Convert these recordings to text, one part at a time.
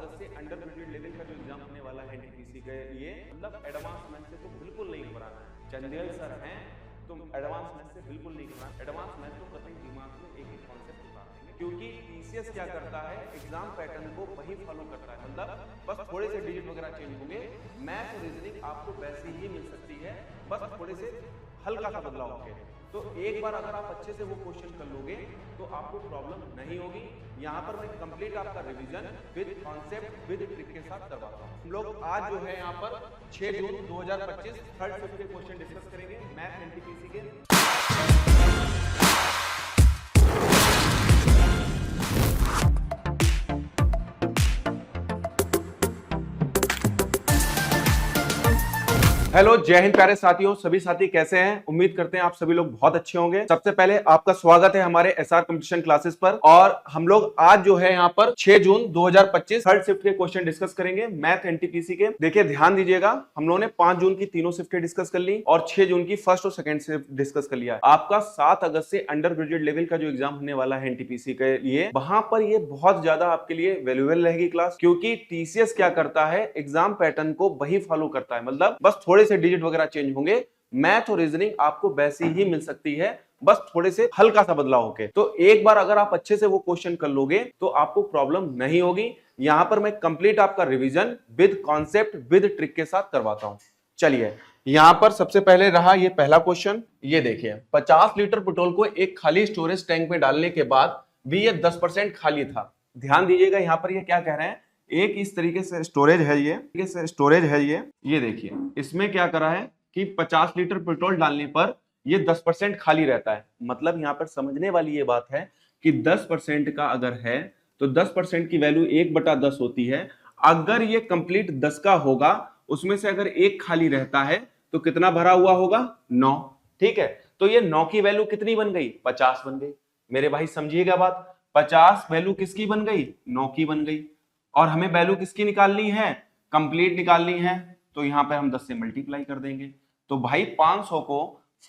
अगस्त से under graduate level का जो एग्जाम होने वाला है एनटीपीसी के लिए, मतलब एडवांस मैथ से तो बिल्कुल नहीं घबराना है। चंदेल सर हैं, तुम एडवांस मैथ से बिल्कुल नहीं घबराना। एडवांस मैथ तो कतई दिमाग में एक एक कॉन्सेप्ट उतार देंगे, क्योंकि टीसीएस क्या करता है, एग्जाम पैटर्न को वही फॉलो करता है। मतलब बस थोड़े से डिजिट वगैरह चेंज होंगे, मैथ और रीजनिंग आपको वैसे ही मिल सकती है, बस थोड़े से हल्का सा बदलाव होंगे। तो एक बार अगर आप अच्छे से वो क्वेश्चन कर लोगे तो आपको प्रॉब्लम नहीं होगी। यहाँ पर मैं कंप्लीट आपका revision with concept with trick के साथ करवाता हूँ। हम लोग आज जो है यहाँ पर 6 जून 2025 थर्ड शिफ्ट के क्वेश्चन डिस्कस करेंगे मैथ एनटीपीसी के। हेलो, जय हिंद प्यारे साथियों। सभी साथी कैसे हैं? उम्मीद करते हैं आप सभी लोग बहुत अच्छे होंगे। सबसे पहले आपका स्वागत है हमारे एसआर कंपटीशन क्लासेस पर। और हम लोग आज जो है यहाँ पर 6 जून 2025 थर्ड शिफ्ट के क्वेश्चन डिस्कस करेंगे मैथ एनटीपीसी के। देखिए ध्यान दीजिएगा, हम लोगों ने 5 जून की तीनों शिफ्टें डिस्कस कर ली और 6 जून की फर्स्ट और सेकंड शिफ्ट डिस्कस कर लिया। आपका 7 अगस्त से अंडर ग्रेजुएट लेवल का जो एग्जाम होने वाला है एनटीपीसी के लिए, वहां पर ये बहुत ज्यादा आपके लिए वैल्यूएबल रहेगी क्लास, क्योंकि टीसीएस क्या करता है, एग्जाम पैटर्न को वही फॉलो करता है। मतलब बस थोड़े से डिजिट वगैरह चेंज होंगे, मैथ और रीजनिंग आपको वैसी ही मिल सकती है, बस थोड़े से हल्का सा बदलाव होके। तो एक बार अगर आप अच्छे से वो क्वेश्चन कर लोगे तो आपको प्रॉब्लम नहीं होगी। यहां पर मैं कंप्लीट आपका revision with concept with trick के साथ करवाता हूं। चलिए, यहां पर सबसे पहले रहा ये पहला क्वेश्चन। ये देखिए, 50 लीटर पेट्रोल को एक खाली स्टोरेज टैंक में डालने के बाद भी ये 10% खाली था। ध्यान दीजिएगा, यहां पर ये क्या कह रहे हैं, एक इस तरीके से स्टोरेज है, ये देखिए इसमें क्या करा है कि 50 लीटर पेट्रोल डालने पर ये 10% खाली रहता है। मतलब यहां पर समझने वाली ये बात है कि 10% का अगर है तो 10% की वैल्यू 1/10 होती है। अगर ये कंप्लीट 10 का होगा, उसमें से अगर एक खाली रहता है तो कितना भरा हुआ होगा? 9। ठीक है, तो ये 9 की वैल्यू कितनी बन गई? 50 बन गई। मेरे भाई समझिएगा बात, 50 वैल्यू किसकी बन गई? 9 की बन गई। और हमें वैल्यू किसकी निकालनी है? कंप्लीट निकालनी है। तो यहां पे हम 10 से मल्टीप्लाई कर देंगे। तो भाई 500 को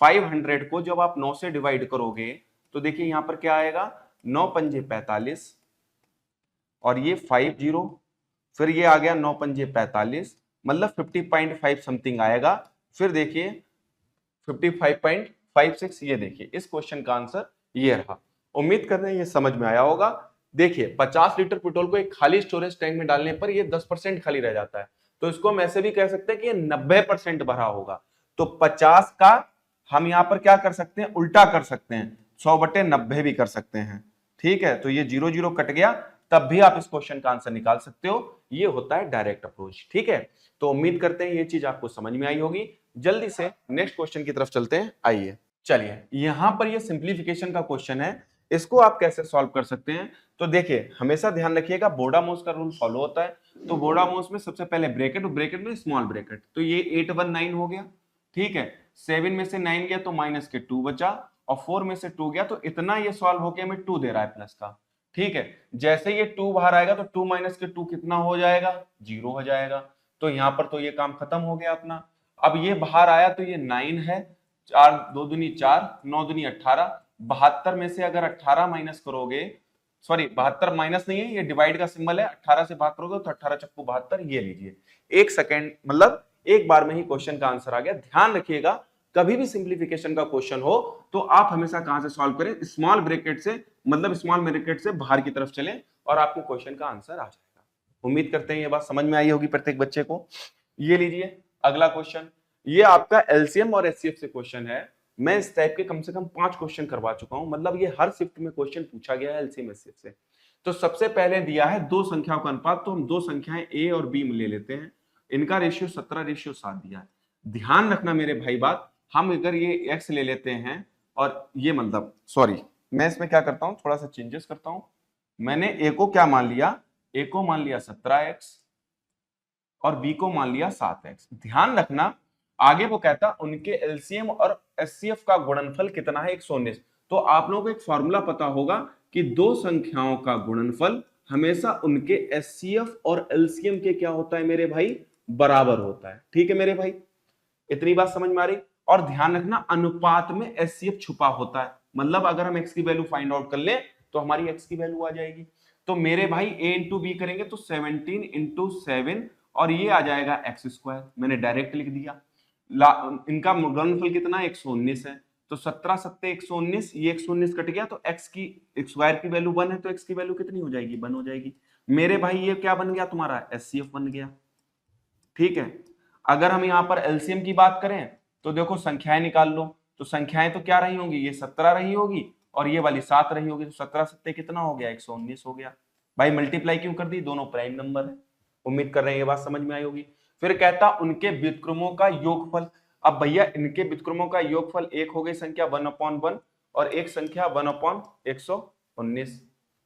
500 को जब आप 9 से डिवाइड करोगे तो देखिए यहां पर क्या आएगा, 9 पंजे 45 और ये 50, फिर ये आ गया 9 पंजे 45, मतलब 50.5 समथिंग आएगा। फिर देखिए 55.56। ये देखिए इस क्वेश्चन का आंसर ये रहा। उम्मीद कर रहे हैं ये समझ में आया होगा। देखिए 50 लीटर पेट्रोल को एक खाली स्टोरेज टैंक में डालने पर ये 10% खाली रह जाता है, तो इसको हम ऐसे भी कह सकते हैं कि ये 90% भरा होगा। तो 50 का हम यहां पर क्या कर सकते हैं, उल्टा कर सकते हैं, 100/90 भी कर सकते हैं। ठीक है, तो ये 0 0 कट गया, तब भी आप इस क्वेश्चन का आंसर निकाल सकते हो। ये होता है डायरेक्ट अप्रोच। ठीक है, तो उम्मीद करते हैं ये चीज आपको समझ में आई होगी। जल्दी से नेक्स्ट क्वेश्चन की तरफ चलते हैं। आइए, चलिए यहां पर ये सिंप्लीफिकेशन का क्वेश्चन है, इसको आप कैसे सॉल्व कर सकते हैं। तो देखिए हमेशा ध्यान रखिएगा, बोर्डा-मोस का रूल फॉलो होता है। तो बोर्डा-मोस में सबसे पहले ब्रैकेट, ब्रैकेट में स्मॉल ब्रैकेट, तो ये 819 हो गया। ठीक है, 7 में से 9 गया तो माइनस के 2 बचा, और 4 में से 2 गया तो इतना ये सॉल्व होके हमें 2 दे रहा है प्लस का। ठीक है, जैसे ये 2 बाहर आएगा तो 2 माइनस के 2 कितना हो जाएगा? 0 हो जाएगा। तो यहां पर तो ये काम खत्म हो गया अपना। अब ये बाहर आया तो ये 9 है, 4 2 दूनी 4, 9 दूनी 18, 72 में से अगर 18 माइनस करोगे, सॉरी 72 माइनस नहीं है, ये डिवाइड का सिंबल है, 18 से भाग करोगे तो 18 चक्कू 72। ये लीजिए, एक सेकेंड, मतलब एक बार में ही क्वेश्चन का आंसर आ गया। ध्यान रखिएगा, कभी भी सिंप्लीफिकेशन का क्वेश्चन हो तो आप हमेशा कहां से सॉल्व करें, स्मॉल ब्रैकेट से, मतलब स्मॉल ब्रैकेट से बाहर की तरफ चलें और आपको क्वेश्चन का आंसर आ जाएगा। उम्मीद करते हैं ये बात समझ में आई होगी प्रत्येक बच्चे को। ये लीजिए अगला क्वेश्चन, ये आपका एलसीएम और एचसीएफ से क्वेश्चन है। मैं इस टाइप के कम से कम 5 क्वेश्चन करवा चुका हूं, मतलब ये हर शिफ्ट में क्वेश्चन पूछा गया है एलसीएम एचसीएफ से। तो सबसे पहले दिया है दो संख्याओं का अनुपात, तो हम दो संख्याएं ए और बी में ले लेते हैं। इनका रेशियो 17:7 दिया है। ध्यान रखना मेरे भाई बात, हम अगर ये एक्स ले लेते हैं और ये, मतलब सॉरी, मैं इसमें क्या करता हूं, थोड़ा सा चेंजेस करता हूं। मैंने ए को क्या मान लिया, ए को मान लिया 17x और बी को मान लिया 7x। ध्यान रखना, आगे वो कहता उनके एलसीएम और एचसीएफ का गुणनफल कितना है, 119। तो आप लोगों को एक फॉर्मूला पता होगा कि दो संख्याओं का गुणनफल हमेशा उनके एचसीएफ और एलसीएम के क्या होता है मेरे भाई, बराबर होता है। ठीक है मेरे भाई, इतनी बात समझ में आ रही। और ध्यान रखना, अनुपात में एचसीएफ छुपा होता है, मतलब अगर हम एक्स की वैल्यू फाइंड आउट कर ले तो हमारी एक्स की वैल्यू आ जाएगी। तो मेरे भाई a इंटू बी करेंगे तो 17 इंटू 7 और ये आ जाएगा एक्स स्क्वायर, मैंने डायरेक्ट लिख दिया। इनका गुणनफल कितना 119 है, तो 17 सत्ते 119, ये 119 कट गया तो x की स्क्वायर की वैल्यू 1 है, तो x की वैल्यू कितनी हो जाएगी 1 हो जाएगी। मेरे भाई ये क्या बन गया तुम्हारा एचसीएफ बन गया। ठीक है, अगर हम यहाँ पर एलसीएम की बात करें तो देखो संख्याएं निकाल लो, तो संख्याएं तो क्या रही होंगी, ये 17 रही होगी और ये वाली 7 रही होगी, तो 17 सत्ते कितना हो गया 119 हो गया। भाई मल्टीप्लाई क्यों कर दी, दोनों प्राइम नंबर है। उम्मीद कर रहे हैं ये बात समझ में आई होगी। फिर कहता उनके व्युत्क्रमों का योगफल। अब भैया इनके व्युत्क्रमों का योगफल एक हो गई संख्या 1/1 और एक संख्या 1/119।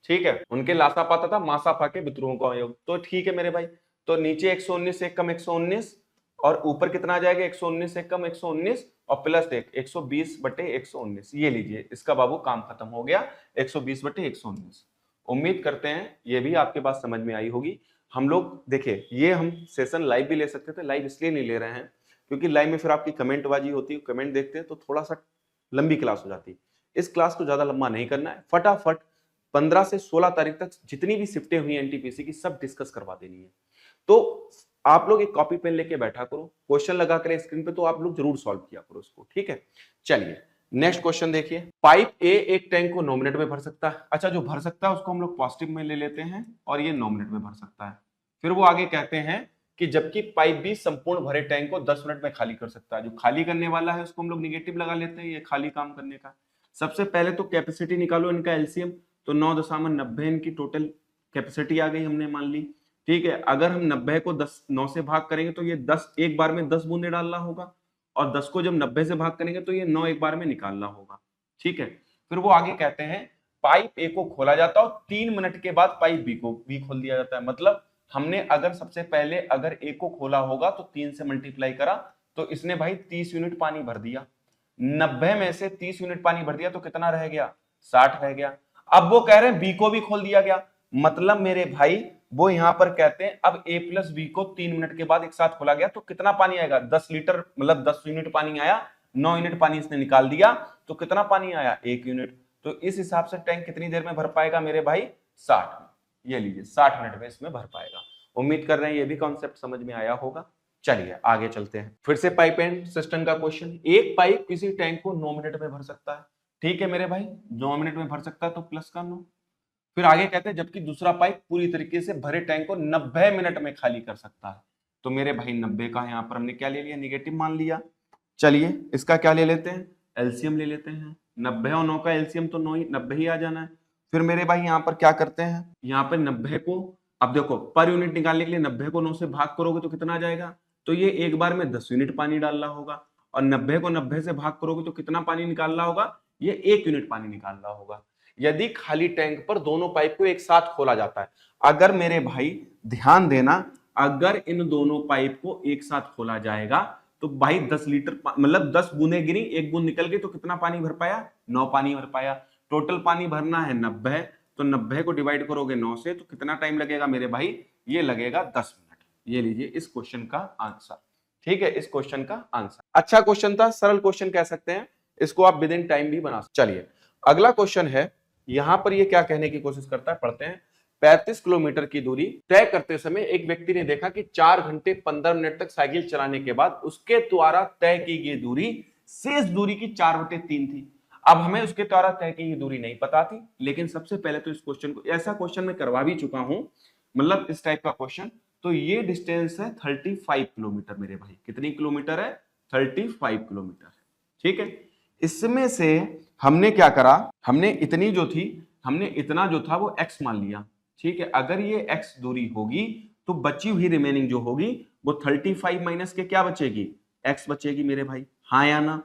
ठीक है, उनके लासा पाता था मासाफा के व्युत्क्रमों का योग, तो ठीक है मेरे भाई। तो नीचे 119 एक कम 119 और ऊपर कितना आ जाएगा 119 एक कम 119 और प्लस 120/119। ये लीजिए, इसका बाबू काम खत्म हो गया 120/119। उम्मीद करते हैं ये भी आपके पास समझ में आई होगी। हम लोग देखिए ये हम सेशन लाइव भी ले सकते थे, लाइव इसलिए नहीं ले रहे हैं क्योंकि लाइव में फिर आपकी कमेंट बाजी होती है, कमेंट देखते हैं तो थोड़ा सा लंबी क्लास हो जाती है। इस क्लास को ज्यादा लंबा नहीं करना है, फटाफट 15 से 16 तारीख तक जितनी भी शिफ्टें हुई एनटीपीसी की सब डिस्कस करवा देनी है। तो आप लोग एक कॉपी पेन लेके बैठा करो, क्वेश्चन लगा कर स्क्रीन पे, तो आप लोग जरूर सॉल्व किया करो इसको। ठीक है, चलिए नेक्स्ट क्वेश्चन देखिए। पाइप ए एक टैंक को 9 मिनट में भर सकता है। अच्छा, जो भर सकता है उसको हम लोग पॉजिटिव में ले लेते हैं और ये 9 मिनट में भर सकता है। फिर वो आगे कहते हैं कि जबकि पाइप बी संपूर्ण भरे टैंक को 10 मिनट में खाली कर सकता है। जो खाली करने वाला है उसको हम लोग निगेटिव लगा लेते हैं, ये खाली काम करने का। सबसे पहले तो कैपेसिटी निकालो इनका एलसीएम, तो 9.90 इनकी टोटल कैपेसिटी आ गई हमने मान ली। ठीक है, अगर हम 90 को 9 से भाग करेंगे तो ये 10 एक बार में 10 बूंदे डालना होगा और 10 को जब 90 से भाग करेंगे तो ये 9 एक बार में निकालना होगा। ठीक है, फिर वो आगे कहते हैं पाइप ए को खोला जाता है और 3 मिनट के बाद पाइप बी को भी खोल दिया जाता है। मतलब हमने अगर सबसे पहले अगर ए को खोला होगा तो 3 से मल्टीप्लाई करा तो इसने भाई 30 यूनिट पानी भर दिया। 90 में से 30 यूनिट पानी भर दिया तो कितना रह गया 60 रह गया। अब वो कह रहे हैं बी को भी खोल दिया गया, मतलब मेरे भाई वो यहां पर कहते हैं अब a प्लस बी को 3 मिनट के बाद एक साथ खोला गया तो कितना पानी आएगा 10 लीटर, मतलब 10 यूनिट पानी आया, 9 यूनिट पानी इसने निकाल दिया तो कितना पानी आया 1 यूनिट। तो इस हिसाब से टैंक कितनी देर में भर पाएगा मेरे भाई 60 में। ये लीजिए 60 मिनट में इसमें भर पाएगा। उम्मीद कर रहे हैं ये भी कॉन्सेप्ट समझ में आया होगा। चलिए आगे चलते हैं, फिर से पाइप एंड सिस्टम का क्वेश्चन। एक पाइप किसी टैंक को 9 मिनट में भर सकता है। ठीक है मेरे भाई, 9 मिनट में भर सकता है तो प्लस का 9। फिर आगे कहते हैं जबकि दूसरा पाइप पूरी तरीके से भरे टैंक को 90 मिनट में खाली कर सकता है। तो मेरे भाई 90 का यहाँ पर हमने क्या ले लिया निगेटिव मान लिया। चलिए इसका क्या ले लेते हैं एलसीएम ले लेते हैं। 90 और 9 का एलसीएम तो 90 ही आ जाना है। फिर मेरे भाई यहाँ पर क्या करते हैं, यहाँ पे 90 को, अब देखो पर यूनिट निकालने के लिए 90 को 9 से भाग करोगे तो कितना आ जाएगा, तो ये एक बार में 10 यूनिट पानी डालना होगा और 90 को 90 से भाग करोगे तो कितना पानी निकालना होगा, ये 1 यूनिट पानी निकालना होगा। यदि खाली टैंक पर दोनों पाइप को एक साथ खोला जाता है, अगर मेरे भाई ध्यान देना, अगर इन दोनों पाइप को एक साथ खोला जाएगा तो भाई 10 लीटर मतलब 10 बूंदें गिरी, एक बूंद निकल गई तो कितना पानी भर पाया 9 पानी भर पाया। टोटल पानी भरना है 90, तो 90 को डिवाइड करोगे 9 से तो कितना टाइम लगेगा मेरे भाई, ये लगेगा 10 मिनट। ये लीजिए इस क्वेश्चन का आंसर। ठीक है, इस क्वेश्चन का आंसर अच्छा क्वेश्चन था, सरल क्वेश्चन कह सकते हैं इसको, आप विद इन टाइम भी बना सकते। चलिए अगला क्वेश्चन है, यहां पर ये क्या कहने की कोशिश करता है, पढ़ते हैं। 35 किलोमीटर की दूरी तय करते समय एक व्यक्ति ने देखा कि 4 घंटे 15 मिनट तक साइकिल चलाने के बाद उसके द्वारा तय की गई दूरी शेष दूरी की 4/3 थी। अब हमें उसके द्वारा तय की गई दूरी नहीं पता थी, लेकिन सबसे पहले तो इस क्वेश्चन को, ऐसा क्वेश्चन मैं करवा भी चुका हूं, मतलब इस टाइप का क्वेश्चन। तो ये डिस्टेंस है 35 किलोमीटर मेरे भाई। कितनी किलोमीटर है 35 किलोमीटर। ठीक है, इसमें से हमने क्या करा, हमने इतनी जो थी, हमने इतना जो था वो x मान लिया। ठीक है, अगर ये x दूरी होगी तो बची हुई रिमेनिंग जो होगी वो 35 माइनस के क्या बचेगी x बचेगी मेरे भाई, हाँ या ना।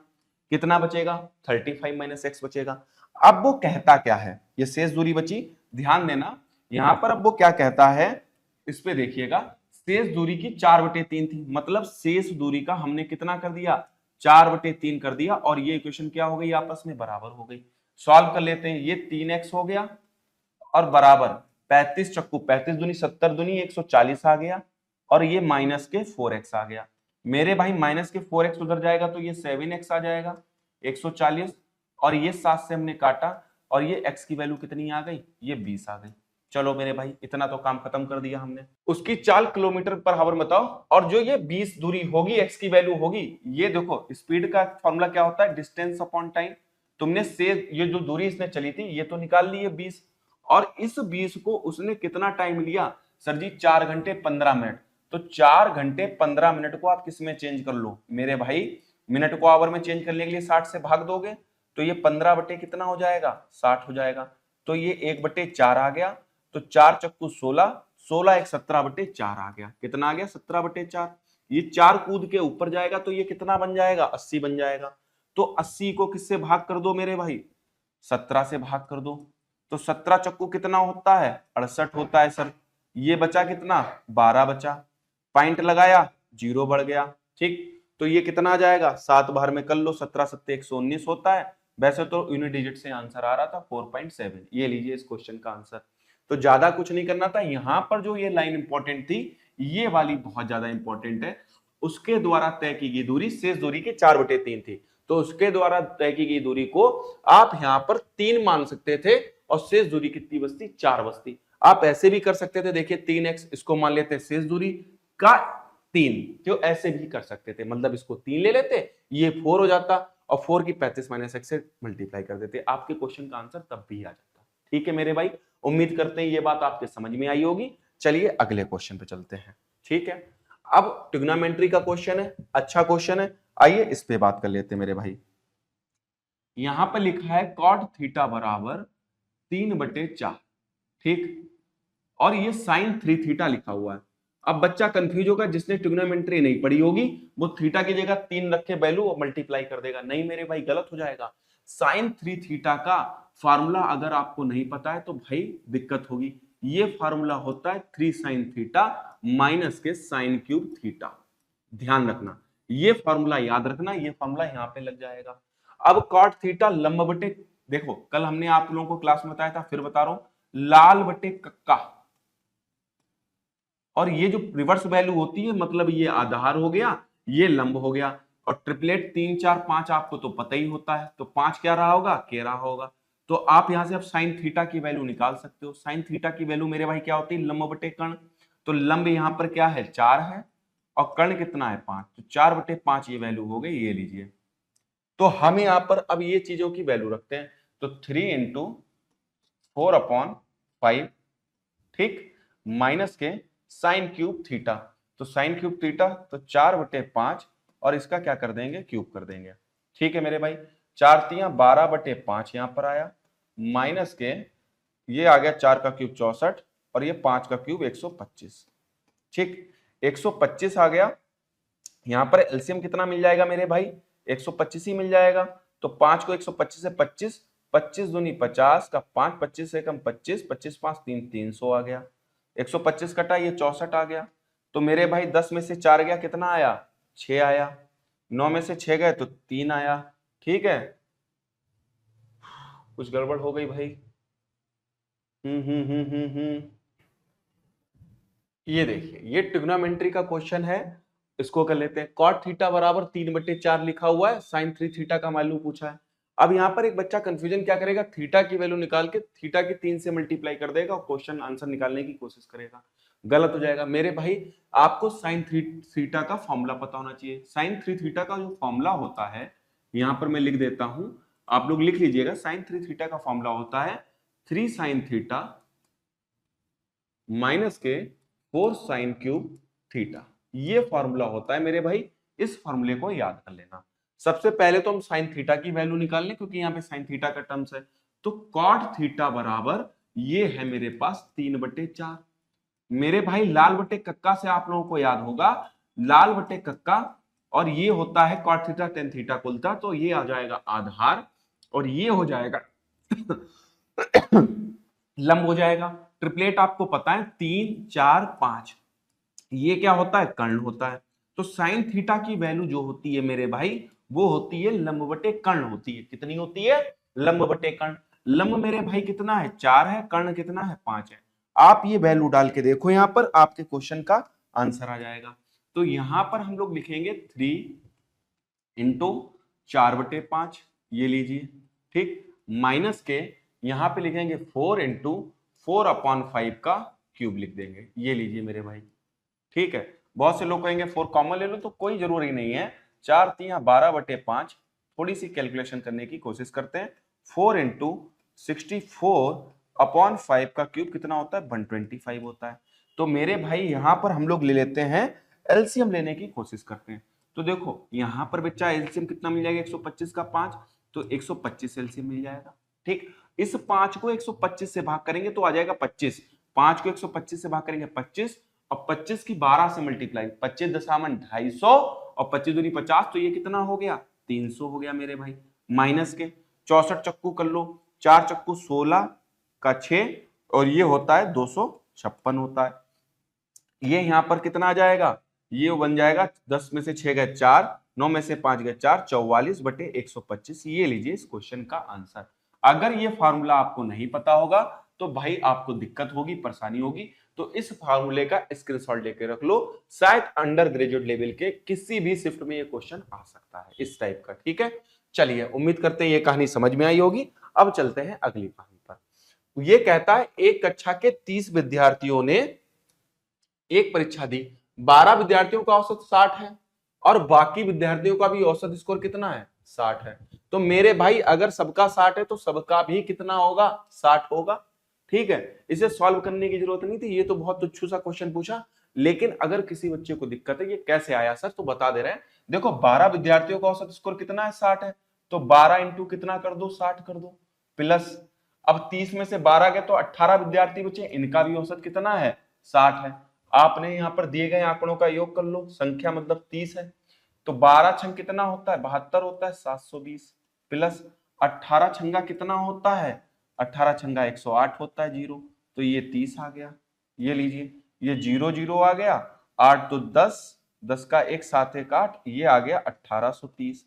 कितना बचेगा 35 माइनस x बचेगा। अब वो कहता क्या है, ये शेष दूरी बची, ध्यान देना यहां पर। अब वो क्या कहता है इस पे देखिएगा, शेष दूरी की 4/3 थी, मतलब शेष दूरी का हमने कितना कर दिया 4/3 कर दिया और ये इक्वेशन क्या हो गई आपस में बराबर हो गई। सॉल्व कर लेते हैं, ये 3x हो गया और बराबर 35 चक्कू 35 दूनी 70 दूनी 140 आ गया और ये माइनस के 4x आ गया। मेरे भाई माइनस के 4x उधर जाएगा तो ये 7x आ जाएगा 140 और ये 7 से हमने काटा और ये x की वैल्यू कितनी आ गई, ये 20 आ गई। चलो मेरे भाई इतना तो काम खत्म कर दिया हमने। उसकी चाल किलोमीटर पर हावर बताओ, और जो ये 20 दूरी होगी एक्स की वैल्यू होगी, ये देखो स्पीड का फॉर्मूला क्या होता है, डिस्टेंस अपॉन टाइम। तुमने से ये जो दूरी इसने चली थी ये तो निकाल ली है 20, और इस 20 को उसने कितना टाइम लिया सर जी, 4 घंटे 15 मिनट। तो 4 घंटे 15 मिनट को आप किस में चेंज कर लो मेरे भाई, मिनट को आवर में चेंज करने के लिए 60 से भाग दोगे, तो ये 15 बटे कितना हो जाएगा, 60 हो जाएगा। तो ये 1/4 आ गया, तो 4 चक्कू 16, 16 एक 17/4 आ गया। कितना आ गया, 17/4। ये 4 कूद के ऊपर जाएगा तो ये कितना बन जाएगा, 80 बन जाएगा। तो 80 को किससे भाग कर दो मेरे भाई, 17 से भाग कर दो। तो 17 चक्कू कितना होता है, 68 होता है सर। ये बचा कितना, 12 बचा। पॉइंट लगाया, 0 बढ़ गया। ठीक, तो ये कितना आ जाएगा, 7 बार में कर लो, 17 7 119 होता है। वैसे तो यूनिट डिजिट से आंसर आ रहा था 4.7। ये लीजिए इस क्वेश्चन का आंसर। तो ज्यादा कुछ नहीं करना था। यहां पर जो ये लाइन इंपॉर्टेंट थी, ये वाली बहुत ज्यादा इंपॉर्टेंट है। उसके द्वारा तय की गई दूरी शेष दूरी के 4/3 थी, तो उसके द्वारा तय की गई दूरी को आप यहां पर 3 मान सकते थे, और शेष दूरी कितनी बचती, 4 बचती। आप ऐसे भी कर सकते थे, देखिए 3x इसको मान लेते शेष दूरी का 3, जो ऐसे भी कर सकते थे, मतलब इसको 3 ले लेते, ये 4 हो जाता, और 4 की 35 - x से मल्टीप्लाई कर देते, आपके क्वेश्चन का आंसर तब भी आ जाता। ठीक है मेरे भाई, उम्मीद करते हैं ये बात आपके समझ में आई होगी। चलिए अगले क्वेश्चन पे चलते हैं। ठीक है, अब ट्रिग्नोमेट्री का क्वेश्चन है, अच्छा क्वेश्चन है, आइए इस पे बात कर लेते हैं मेरे भाई। यहां पर लिखा है cot थीटा बराबर 3/4, ठीक, और ये sin 3 थीटा लिखा हुआ है। अब बच्चा कंफ्यूज होगा, जिसने ट्रिग्नोमेट्री नहीं पढ़ी होगी वो थीटा की जगह 3 रख के वैल्यू और मल्टीप्लाई कर देगा। नहीं मेरे भाई, गलत हो जाएगा। sin 3 थीटा का फार्मूला अगर आपको नहीं पता है तो भाई दिक्कत होगी। ये फार्मूला होता है 3 sin थीटा माइनस के sin क्यूब थीटा। ध्यान रखना, ये फार्मूला याद रखना, ये फार्मूला यहां पे लग जाएगा। अब cot थीटा लंब बटे, देखो कल हमने आप लोगों को क्लास में बताया था, फिर बता रहा हूं, लाल बटे कक्का, और ये जो रिवर्स वैल्यू होती है, मतलब ये आधार हो गया, ये लंब हो गया, और ट्रिपलेट 3 4 5 आपको तो पता ही होता है, तो 5 क्या रहा होगा, के रहा होगा। तो आप यहां से अब साइन थीटा की वैल्यू निकाल सकते हो। साइन थीटा की वैल्यू मेरे भाई क्या होती है, लंब बटे कर्ण। तो लंब यहां पर क्या है, 4 है, और कर्ण कितना है, 5, तो 4/5 ये वैल्यू हो गई, ये लीजिए। तो हम यहां पर अब ये चीजों की वैल्यू रखते हैं, तो 3 × 4/5, ठीक, माइनस के साइन क्यूब थीटा। तो साइन क्यूब थीटा तो 4/5, और इसका क्या कर देंगे, क्यूब कर देंगे। ठीक है मेरे भाई, 4 × 3 = 12/5 यहां पर आया, माइनस के ये आ गया 4 का क्यूब 64, और ये 5 का क्यूब 125। ठीक, 125 आ गया। यहां पर एलसीएम कितना मिल जाएगा मेरे भाई, 125 ही मिल जाएगा। तो 5 को 125 से 25, 25 दूनी 50 का 5, 25 से कम 25, 25 5 3, 300 आ गया। 125 कटा, ये 64 आ गया। तो मेरे भाई 10 में से 4 गया, कितना आया, 6 आया। 9 में से 6 गए तो 3 आया। ठीक है, कुछ गड़बड़ हो गई भाई। ये देखिए, ये ट्रिग्नोमेट्री का क्वेश्चन है, इसको कर लेते हैं। cot थीटा बराबर 3/4 लिखा हुआ है, sin 3 थीटा का वैल्यू पूछा है। अब यहाँ पर एक बच्चा कंफ्यूजन क्या करेगा, थीटा की वैल्यू निकाल के थीटा की 3 से मल्टीप्लाई कर देगा और क्वेश्चन आंसर निकालने की कोशिश करेगा। गलत हो जाएगा मेरे भाई। आपको sin 3 थीटा का फॉर्मूला पता होना चाहिए। sin 3 थीटा का जो फॉर्मूला होता है, यहाँ पर मैं लिख देता हूं, आप लोग लिख लीजिएगा। sin 3 थीटा का फॉर्मूला होता है 3 sin थीटा माइनस के 4 sin क्यूब थीटा। ये फॉर्मूला होता है मेरे भाई, इस फॉर्मूले को याद कर लेना। सबसे पहले तो हम साइन थीटा की वैल्यू निकाल लें, क्योंकि यहाँ पे साइन थीटा का टर्म्स है। तो कॉट थीटा बराबर ये है मेरे पास 3/4। मेरे भाई लाल बटे कक्का से आप लोगों को याद होगा, लाल बटे कक्का, और ये होता है कॉट थीटा टेन थीटा कुलता, तो ये आ जाएगा आधार, और ये हो जाएगा लंब हो जाएगा। ट्रिपलेट आपको पता है 3 4 5, ये क्या होता है, कर्ण होता है। तो साइन थीटा की वैल्यू जो होती है मेरे भाई, वो होती है लंब बटे कर्ण होती है। कितनी होती है, लंब बटे कर्ण। लंब मेरे भाई कितना है, 4 है, कर्ण कितना है, 5 है। आप ये वैल्यू डाल के देखो, यहां पर आपके क्वेश्चन का आंसर आ जाएगा। तो यहां पर हम लोग लिखेंगे 3 × 4/5, ये लीजिए, ठीक, माइनस के यहां पे लिखेंगे 4 × 4/5 का क्यूब लिख देंगे। ये लीजिए मेरे भाई, ठीक है। बहुत से लोग कहेंगे 4 कॉमन ले लो, तो कोई जरूरी नहीं है। 4 3 12/5। थोड़ी सी कैलकुलेशन करने की कोशिश करते हैं। 4 इंटू 64/5 का क्यूब कितना होता है? 125 होता है। तो मेरे भाई यहां पर हम लोग ले लेते हैं, एलसीएम लेने की कोशिश करते हैं। तो देखो यहां पर बच्चा एलसीएम कितना मिल जाएगा? 125 का 5, तो 125 एलसीएम मिल जाएगा। ठीक, इस 5 को 125 से भाग करेंगे तो आ जाएगा 25। 5 को 125 से भाग करेंगे 25, और 25 की 12 से मल्टीप्लाई, 25 दशामन 250 और 25 दूनी 50, तो ये कितना हो गया? 300 हो गया मेरे भाई। माइनस के 64 चक्कू कर लो, 4 चक्कू 16 का 6, और ये होता है 256 होता है। ये यहां पर कितना आ जाएगा? ये बन जाएगा 10 में से 6 गए 4, 9 में से 5 गए 4, 44/125। ये लीजिए इस क्वेश्चन का आंसर। अगर ये फार्मूला आपको नहीं पता होगा तो भाई आपको दिक्कत होगी, परेशानी होगी। तो इस फार्मूले का स्क्रीनशॉट लेके रख लो, शायद अंडर ग्रेजुएट लेवल के किसी भी शिफ्ट में ये क्वेश्चन आ सकता है इस टाइप का। ठीक है, चलिए उम्मीद करते हैं ये कहानी समझ में आई होगी। अब चलते हैं अगली कहानी पर। ये कहता है एक कक्षा के 30 विद्यार्थियों ने एक परीक्षा दी, 12 विद्यार्थियों का औसत 60 है और बाकी विद्यार्थियों का भी औसत स्कोर कितना है? 60 है। तो मेरे भाई अगर सबका 60 है तो सबका भी कितना होगा? 60 होगा। ठीक है, इसे सॉल्व करने की जरूरत नहीं थी, ये तो बहुत तुच्छ सा क्वेश्चन पूछा। लेकिन अगर किसी बच्चे को दिक्कत है ये कैसे आया सर, तो बता दे रहे हैं। देखो 12 विद्यार्थियों का औसत स्कोर कितना है? 60 है। तो 12 इंटू कितना कर दो? 60 कर दो, प्लस अब 30 में से 12 गए तो 18 विद्यार्थी बचे, इनका भी औसत कितना है? 60 है। आपने यहां पर दिए गए आंकड़ों का योग कर लो, संख्या मतलब 30 है, तो 12 छंग कितना होता है? 72 होता है, 720, प्लस 18 छंगा कितना होता है? 18 छंगा 108 होता है, 0, तो ये 30 आ गया। ये लीजिए, ये 0 0 आ गया, 8 तो 10, 10 का 1 7 1 8, ये आ गया 1830।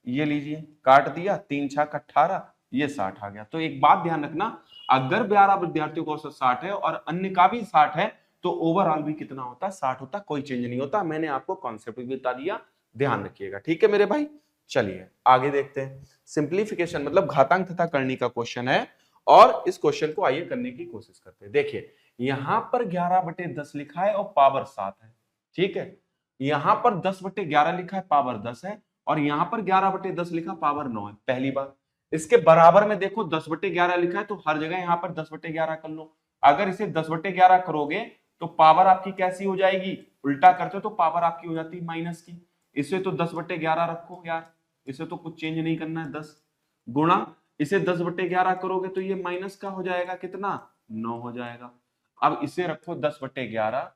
ये लीजिए काट दिया, 3 छक 18, ये 60 आ गया। तो एक बात ध्यान रखना, अगर 12 विद्यार्थियों का औसत 60 है और अन्य का भी 60 है तो ओवरऑल भी कितना होता है? 60 होता है, कोई चेंज नहीं होता। मैंने आपको कॉन्सेप्ट भी बता दिया, ध्यान रखिएगा। ठीक है मेरे भाई, चलिए आगे देखते हैं। सिंप्लीफिकेशन मतलब घातांक तथा करनी का क्वेश्चन है, और इस क्वेश्चन को आइए करने की कोशिश करते हैं। देखिए यहां पर 11/10 लिखा है और पावर 7 है। ठीक है, यहां पर 10/11 लिखा है, पावर 10 है, और यहां पर 11/10 लिखा पावर 9 है। पहली बात, इसके बराबर में देखो 10/11 लिखा है, तो हर जगह यहां पर 10/11 कर लो। अगर इसे 10/11 करोगे तो पावर आपकी कैसी हो जाएगी? उल्टा करते हो तो पावर आपकी हो जाती है माइनस की। इसे तो 10/11 रखो यार, इसे तो कुछ चेंज नहीं करना है। 10 गुणा इसे 10/11 करोगे तो ये माइनस का हो जाएगा, कितना? 9 हो जाएगा। अब इसे रखो 10/11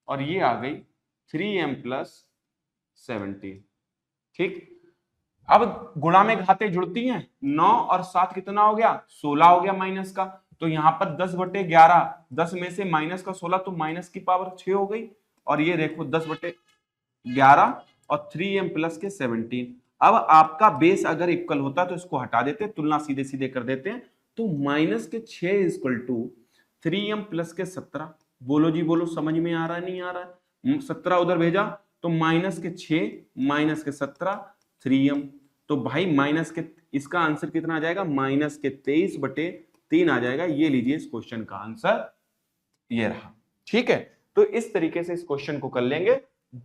और ये आ गई 3m + 17। ठीक, अब गुणा में घाते जुड़ती हैं, 9 और 7 कितना हो गया? 16 हो गया माइनस का। तो यहां पर 10/11, 10 में से माइनस का 16, तो माइनस की पावर 6 हो गई। और ये देखो 10/11 और 3m + के 17। अब आपका बेस अगर इक्वल होता तो इसको हटा देते, तुलना सीधे सीधे कर देते हैं। तो -6 = 3m + के 17। बोलो जी बोलो, समझ में आ रहा है नहीं आ रहा है? 17 उधर भेजा तो -6 - के 17 3m। तो भाई माइनस के, इसका आंसर कितना आ जाएगा? -23/3 आ जाएगा। ये लीजिए इस क्वेश्चन का आंसर ये रहा। ठीक है, तो इस तरीके से इस क्वेश्चन को कर लेंगे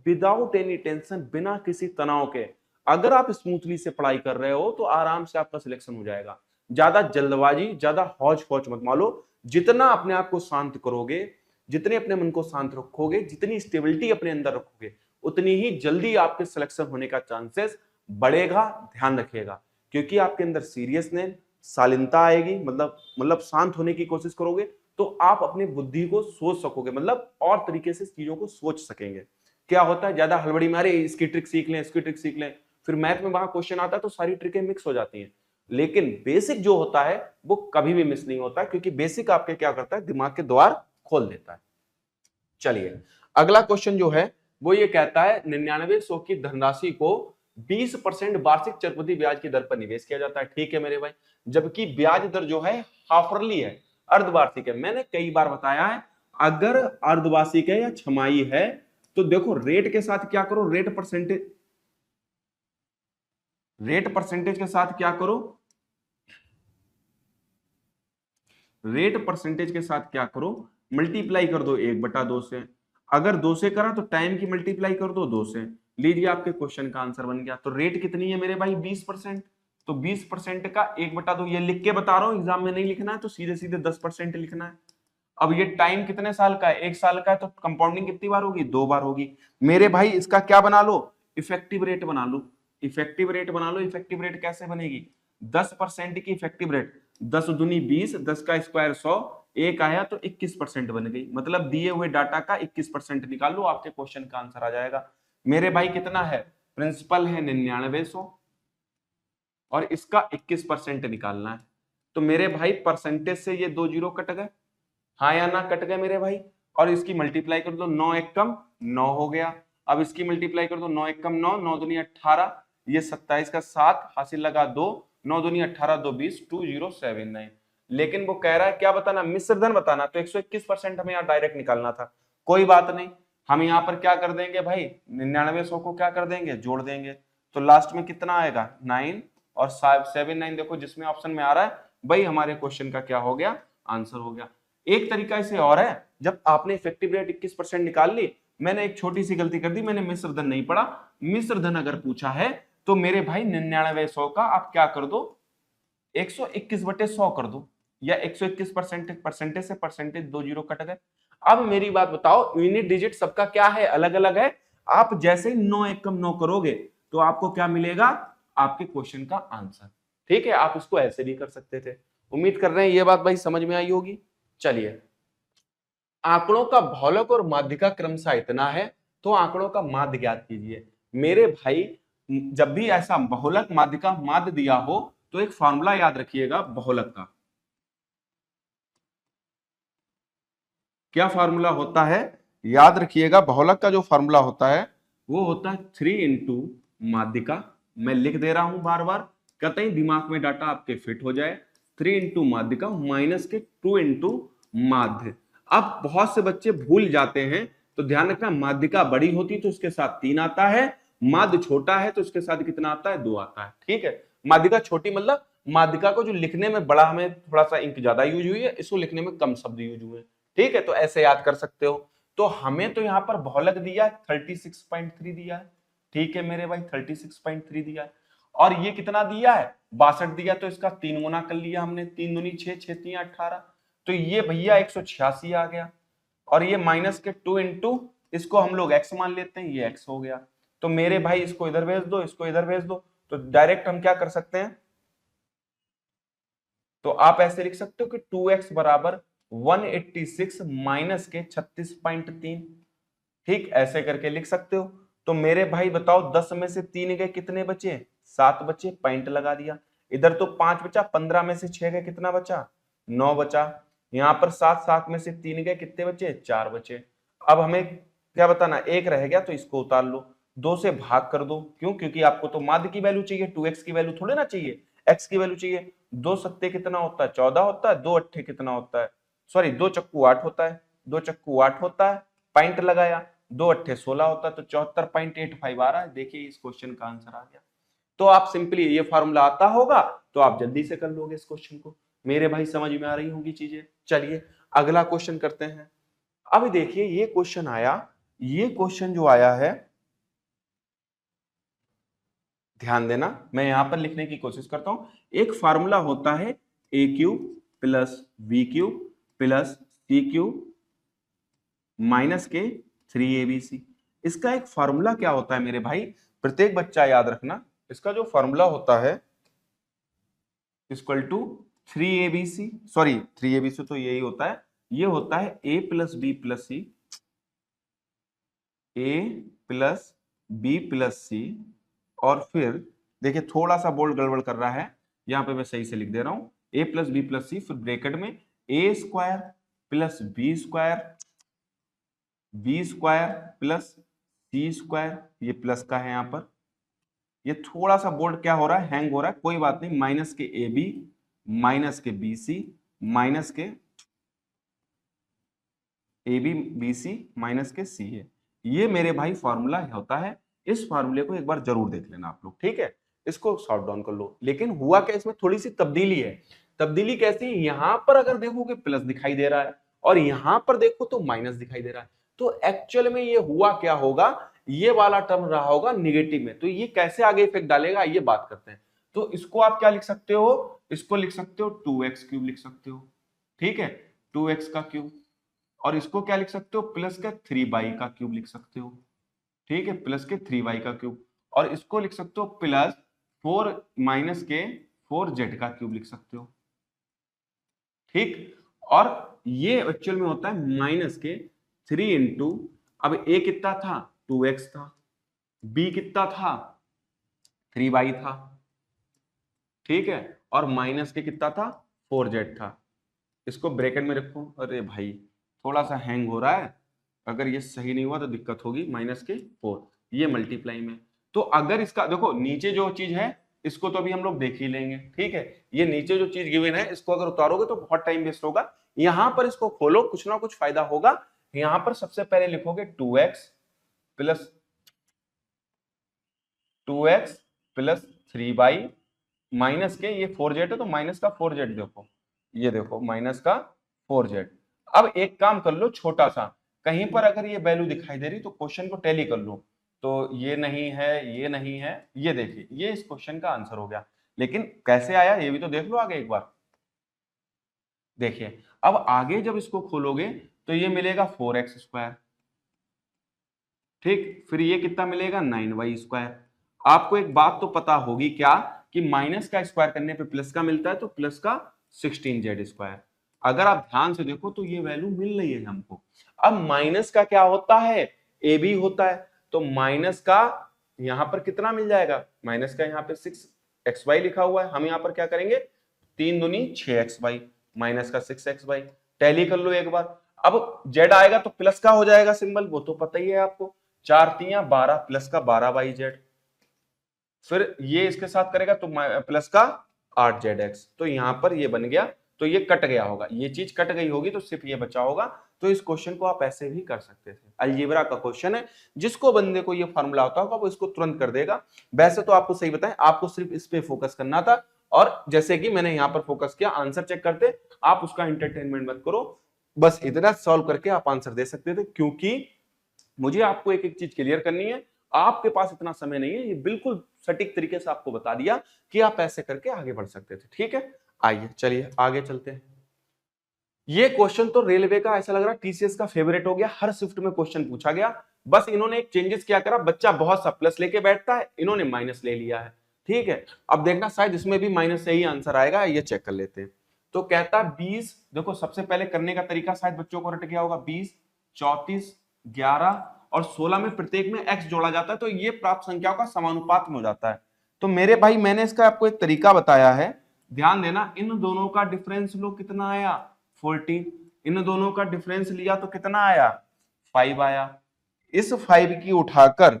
विदाउट एनी टेंशन, बिना किसी तनाव के। अगर आप स्मूथली से पढ़ाई कर रहे हो तो आराम से आपका सिलेक्शन हो जाएगा। ज्यादा जल्दबाजी, ज्यादा हौच पौच मत मानो। जितना अपने आप को शांत करोगे, जितने अपने मन को शांत रखोगे, जितनी स्टेबिलिटी अपने अंदर रखोगे, उतनी ही जल्दी आपके सिलेक्शन होने का चांसेस बढ़ेगा। ध्यान रखिएगा, क्योंकि आपके अंदर सीरियसनेस, शालीनता आएगी, मतलब शांत होने की कोशिश करोगे तो आप अपनी बुद्धि को सोच सकोगे, मतलब और तरीके से चीजों को सोच सकेंगे। क्या होता है, ज्यादा हड़बड़ी मारे इसकी ट्रिक सीख लें, इसकी ट्रिक सीख लें, फिर मैथ में वहां क्वेश्चन आता है तो सारी ट्रिकें मिक्स हो जाती हैं। लेकिन बेसिक जो होता है वो कभी भी मिस नहीं होता, क्योंकि बेसिक आपके क्या करता है? दिमाग के द्वार खोल देता है। चलिए अगला क्वेश्चन जो है वो ये कहता है 9900 की धनराशि को 20% वार्षिक चक्रवृद्धि ब्याज की दर पर निवेश किया जाता है। ठीक है मेरे भाई, जबकि ब्याज दर जो है हाफरली है, अर्धवार्षिक है। मैंने कई बार बताया है, अगर अर्धवार्षिक है या छमाही है तो देखो रेट के साथ क्या करो, रेट परसेंटेज के साथ क्या करो, रेट परसेंटेज के साथ क्या करो, मल्टीप्लाई कर दो 1/2 से। अगर 2 से करा तो टाइम की मल्टीप्लाई कर दो 2 से। लीजिए आपके क्वेश्चन का आंसर बन गया। तो रेट कितनी है मेरे भाई, 20%। तो 20% का 1/2, ये लिख के बता रहा हूं, एग्जाम में नहीं लिखना है, तो सीधे सीधे 10% लिखना है। अब ये टाइम कितने साल का है, 1 साल का है, तो कंपाउंडिंग कितनी बार होगी, 2 बार होगी। मेरे भाई इसका क्या बना लो, इफेक्टिव रेट बना लो। इफेक्टिव रेट बना लो। इफेक्टिव रेट कैसे बनेगी, 10% की इफेक्टिव रेट, 10 दूनी 20, 10 का स्क्वायर 100, एक आया तो 21% बन गई। मतलब दिए हुए डाटा का 21% निकाल लो, आपके क्वेश्चन का आंसर आ जाएगा। मेरे भाई कितना है, प्रिंसिपल है 9900 और इसका 21% निकालना है। तो मेरे भाई परसेंटेज से ये 2 जीरो कट गए, हाँ या ना, कट गए मेरे भाई। और इसकी मल्टीप्लाई कर दो, 9 एकम 9 हो गया। अब इसकी मल्टीप्लाई कर दो, 9 एकम 9, 9 दूनी 18, ये 27 का 7 हासिल लगा 2, 9 दूनी 18, 2 20, 2079। लेकिन वो कह रहा है क्या बताना, मिश्र धन बताना। तो 121% हमें यहाँ डायरेक्ट निकालना था। कोई बात नहीं, हम यहाँ पर क्या कर देंगे भाई, 9900 को क्या कर देंगे, जोड़ देंगे। तो लास्ट में कितना आएगा, 9 और 79, देखो जिसमें ऑप्शन में आ रहा है भाई हमारे क्वेश्चन का क्या हो गया, आंसर हो गया। एक तरीका इसे और है, जब आपने इफेक्टिव रेट 21% निकाल ली, मैंने एक छोटी सी गलती कर दी, मैंने मिश्र धन नहीं पढ़ा। मिश्र धन अगर पूछा है तो मेरे भाई 9900 का आप क्या कर दो, 121/100 कर दो, या 121% परसेंटेज से परसेंटेज 2 जीरो कट गए। अब मेरी बात बताओ, यूनिट डिजिट सबका क्या है, अलग अलग है। आप जैसे ही 9 एकम 9 करोगे तो आपको क्या मिलेगा, आपके क्वेश्चन का आंसर। ठीक है, आप इसको ऐसे भी कर सकते थे। उम्मीद कर रहे हैं ये बात भाई समझ में आई होगी। चलिए, आंकड़ों का बहुलक और माध्य का क्रमशः इतना है, तो आंकड़ों का माध्य ज्ञात कीजिए। मेरे भाई जब भी ऐसा बहुलक माध्य का माध्य दिया हो तो एक फॉर्मूला याद रखिएगा बहुलक का। क्या फॉर्मूला होता है, याद रखिएगा, बहुलक का जो फॉर्मूला होता है वो होता है 3 इंटू माध्य का। मैं लिख दे रहा हूं बार बार, कतई दिमाग में डाटा आपके फिट हो जाए। 3 इंटू माध्य का माइनस के 2 इंटू माध्य। अब बहुत से बच्चे भूल जाते हैं, तो ध्यान रखना, माध्यिका बड़ी होती तो उसके साथ 3 आता है, माध्य छोटा है तो उसके साथ कितना आता है, 2 आता है। ठीक है, माध्यिका छोटी मतलब माध्यिका को जो लिखने में बड़ा, हमें थोड़ा सा इंक ज्यादा यूज हुई है, इसको लिखने में कम शब्द यूज हुए। ठीक है, तो ऐसे याद कर सकते हो। तो हमें तो यहाँ पर बहुलक दिया है 36.3 दिया है। ठीक है मेरे भाई, 36.3 दिया है। और ये कितना दिया है, 62 दिया, तो इसका 3 गुना कर लिया हमने, 3 दूनी 6, 6 3 18, तो ये भैया 186 आ गया। और ये माइनस के 2 इंटू, इसको हम लोग x मान लेते हैं, ये x हो गया। तो मेरे भाई इसको इधर भेज दो, इसको इधर भेज दो, तो डायरेक्ट हम क्या कर सकते हैं, तो आप ऐसे लिख सकते हो कि 2x बराबर 186 माइनस के 36.3। ठीक, ऐसे करके लिख सकते हो। तो मेरे भाई बताओ, 10 में से 3 गए, कितने बचे, 7 बचे, पॉइंट लगा दिया। इधर तो 5 बचा, 15 में से 6 गए, कितना बचा, 9 बचा। यहां पर 7 में से 3 गए, कितने बचे, 4 बचे। अब हमें क्या बताना, 1 रह गया, तो इसको उतार लो, 2 से भाग कर दो। क्यों, क्योंकि आपको तो माध्य की वैल्यू चाहिए, 2x की वैल्यू थोड़े ना चाहिए, x की वैल्यू चाहिए। 2 सत्ते कितना होता है, 14 होता है, 2 अट्ठे कितना होता है, सॉरी 2 चक्कू 8 होता है, 2 चक्कू 8 होता है, पॉइंट लगाया, 2 अट्ठे 16 होता है, तो 74.85 आ रहा है। देखिए इस क्वेश्चन का आंसर आ गया। तो आप सिंपली, ये फॉर्मूला आता होगा तो आप जल्दी से कर लोगे इस क्वेश्चन को। मेरे भाई समझ में आ रही होंगी चीजें। चलिए अगला क्वेश्चन करते हैं। अब देखिए ये क्वेश्चन आया, ये क्वेश्चन जो आया है, ध्यान देना, मैं यहां पर लिखने की कोशिश करता हूं। एक फार्मूला होता है A cube plus B cube plus C cube minus के 3abc। इसका एक फार्मूला क्या होता है मेरे भाई, प्रत्येक बच्चा याद रखना, इसका जो फार्मूला होता है equal to 3abc, sorry 3abc तो यही होता है, ये होता है a plus B plus C, A plus B plus C, और फिर देखिए थोड़ा सा बोल्ड गड़बड़ कर रहा है, यहां पे मैं सही से लिख दे रहा हूं, a plus B plus c, फिर ब्रैकेट में a square plus b square, b square plus c square, ये प्लस का है यहां पर। ये थोड़ा सा बोर्ड क्या हो रहा है, हैंग हो रहा है, कोई बात नहीं, माइनस के ए बी माइनस के बी सी माइनस के A B B C minus के सी है। ये मेरे भाई फॉर्मूला होता है। इस फॉर्मूले को एक बार जरूर देख लेना आप लोग, ठीक है, इसको सॉर्ट डाउन कर लो। लेकिन हुआ क्या, इसमें थोड़ी सी तब्दीली है। तब्दीली कैसी, यहां पर अगर देखोगे प्लस दिखाई दे रहा है और यहां पर देखो तो माइनस दिखाई दे रहा है, तो एक्चुअल में ये हुआ क्या होगा, ये वाला टर्म रहा होगा निगेटिव में, तो ये कैसे आगे इफेक्ट डालेगा ये बात करते हैं। तो इसको आप क्या लिख सकते हो, इसको लिख सकते हो 2x क्यूब लिख सकते हो, ठीक है, 2x का क्यूब, और इसको क्या लिख सकते हो, प्लस का 3y का क्यूब लिख सकते हो, ठीक है, प्लस के 3y का क्यूब, और इसको लिख सकते हो प्लस 4 माइनस के 4z का क्यूब लिख सकते हो, ठीक। और ये एक्चुअल में होता है माइनस के 3 इंटू, अब a कितना था 2x था, b कितना था 3y था, ठीक है, और माइनस के कितना था 4z था। इसको ब्रैकेट में रखो, अरे भाई थोड़ा सा हैंग हो रहा है, अगर ये सही नहीं हुआ तो दिक्कत होगी, माइनस के 4 ये मल्टीप्लाई में, तो अगर इसका देखो नीचे जो चीज है इसको तो अभी हम लोग देख ही लेंगे, ठीक है, ये नीचे जो चीज गिवन है इसको अगर उतारोगे तो बहुत टाइम वेस्ट होगा, यहां पर इसको खोलो कुछ ना कुछ फायदा होगा। यहां पर सबसे पहले लिखोगे 2x प्लस 3y माइनस के, ये 4z है तो माइनस का 4z देखो, ये देखो माइनस का 4z। अब एक काम कर लो छोटा सा, कहीं पर अगर ये वैल्यू दिखाई दे रही तो क्वेश्चन को टैली कर लो, तो ये नहीं है, ये नहीं है, ये देखिए ये इस क्वेश्चन का आंसर हो गया। लेकिन कैसे आया ये भी तो देख लो आगे एक बार, देखिए अब आगे जब इसको खोलोगे तो ये मिलेगा 4x स्क्वायर, ठीक, फिर ये कितना मिलेगा 9y स्क्वायर। आपको एक बात तो पता होगी क्या, कि माइनस का स्क्वायर करने पे प्लस का मिलता है, तो प्लस का 16z स्क्वायर। अगर आप ध्यान से देखो तो ये वैल्यू मिल रही है हमको। अब माइनस का क्या होता है, ए बी होता है, तो माइनस का यहां पर कितना मिल जाएगा, माइनस का यहाँ पे 6xy लिखा हुआ है, हम यहाँ पर क्या करेंगे 3 दूनी 6xy, माइनस का 6xy, टैली कर लो एक बार। अब z आएगा तो प्लस का हो जाएगा सिंबल, वो तो पता ही है आपको, 4 3 12 प्लस का 12y z, फिर ये इसके साथ करेगा तो प्लस का 8zx, तो यहां पर ये बन गया, तो ये कट गया होगा, ये चीज कट गई होगी तो सिर्फ ये बचा होगा। तो इस क्वेश्चन को आप ऐसे भी कर सकते थे, अलजेब्रा का क्वेश्चन है, जिसको बंदे को ये फॉर्मूला आता होगा वो इसको तुरंत कर देगा। वैसे तो आपको सही बताएं, आपको सिर्फ इस पे फोकस करना था, और जैसे कि मैंने यहाँ पर फोकस किया, आंसर चेक करते, आप उसका एंटरटेनमेंट मत करो, बस इतना सॉल्व करके आप आंसर दे सकते थे, क्योंकि मुझे आपको एक एक चीज क्लियर करनी है, आपके पास इतना समय नहीं है, ये बिल्कुल सटीक तरीके से आपको बता दिया कि आप ऐसे करके आगे बढ़ सकते थे, ठीक है। आइए चलिए आगे चलते हैं। ये क्वेश्चन तो रेलवे का ऐसा लग रहा है टीसीएस का फेवरेट हो गया, हर शिफ्ट में क्वेश्चन पूछा गया, बस इन्होंने एक चेंजेस क्या करा, बच्चा बहुत सा प्लस लेके बैठता है, इन्होंने माइनस ले लिया है, ठीक है। अब देखना शायद इसमें भी माइनस से ही आंसर आएगा, ये चेक कर लेते हैं। तो कहता है 20, देखो सबसे पहले करने का तरीका शायद बच्चों को रट गया होगा, 20 34 11 और 16 में प्रत्येक में x जोड़ा जाता है, तो ये प्राप्त संख्याओं का समानुपात में हो जाता है। तो मेरे भाई मैंने इसका आपको एक तरीका बताया है, ध्यान देना, इन दोनों का डिफरेंस लो कितना आया 14, इन दोनों का डिफरेंस लिया तो कितना आया 5 आया, इस 5 की उठाकर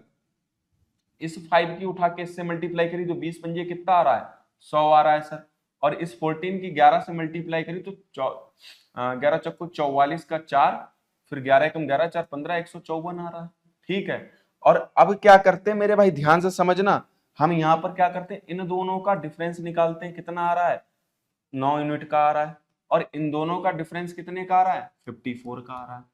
इससे मल्टीप्लाई करी तो 20 पंजे कितना आ रहा है 100 आ रहा है सर, और इस 14 की 11 से मल्टीप्लाई करी तो 11 चक्को 44 का 4, फिर 11 कम 11 4 15 154 आ रहा है, ठीक है। और अब क्या करते हैं मेरे भाई, ध्यान से समझना, हम यहाँ पर क्या करते हैं, इन दोनों का डिफरेंस निकालते हैं, कितना आ रहा है 9 यूनिट का आ रहा है, और इन दोनों का डिफरेंस कितने का आ रहा है 54 का आ रहा है।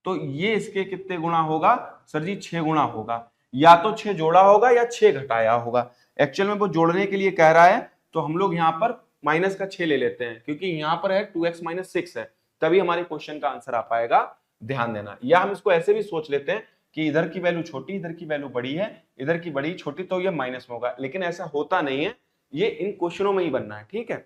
तो ये इसके कितने गुना होगा सर जी, 6 गुना होगा, या तो 6 जोड़ा होगा या 6 घटाया होगा। एक्चुअल में वो जोड़ने के लिए कह रहा है, तो हम लोग यहाँ पर माइनस का 6 ले लेते हैं, क्योंकि यहाँ पर है 2x माइनस 6 है, तभी हमारे क्वेश्चन का आंसर आ पाएगा, ध्यान देना। या हम इसको ऐसे भी सोच लेते हैं कि इधर की वैल्यू छोटी, इधर की वैल्यू बड़ी है, इधर की बड़ी छोटी, तो ये माइनस में होगा, लेकिन ऐसा होता नहीं है, ये इन क्वेश्चनों में ही बनना है, ठीक है।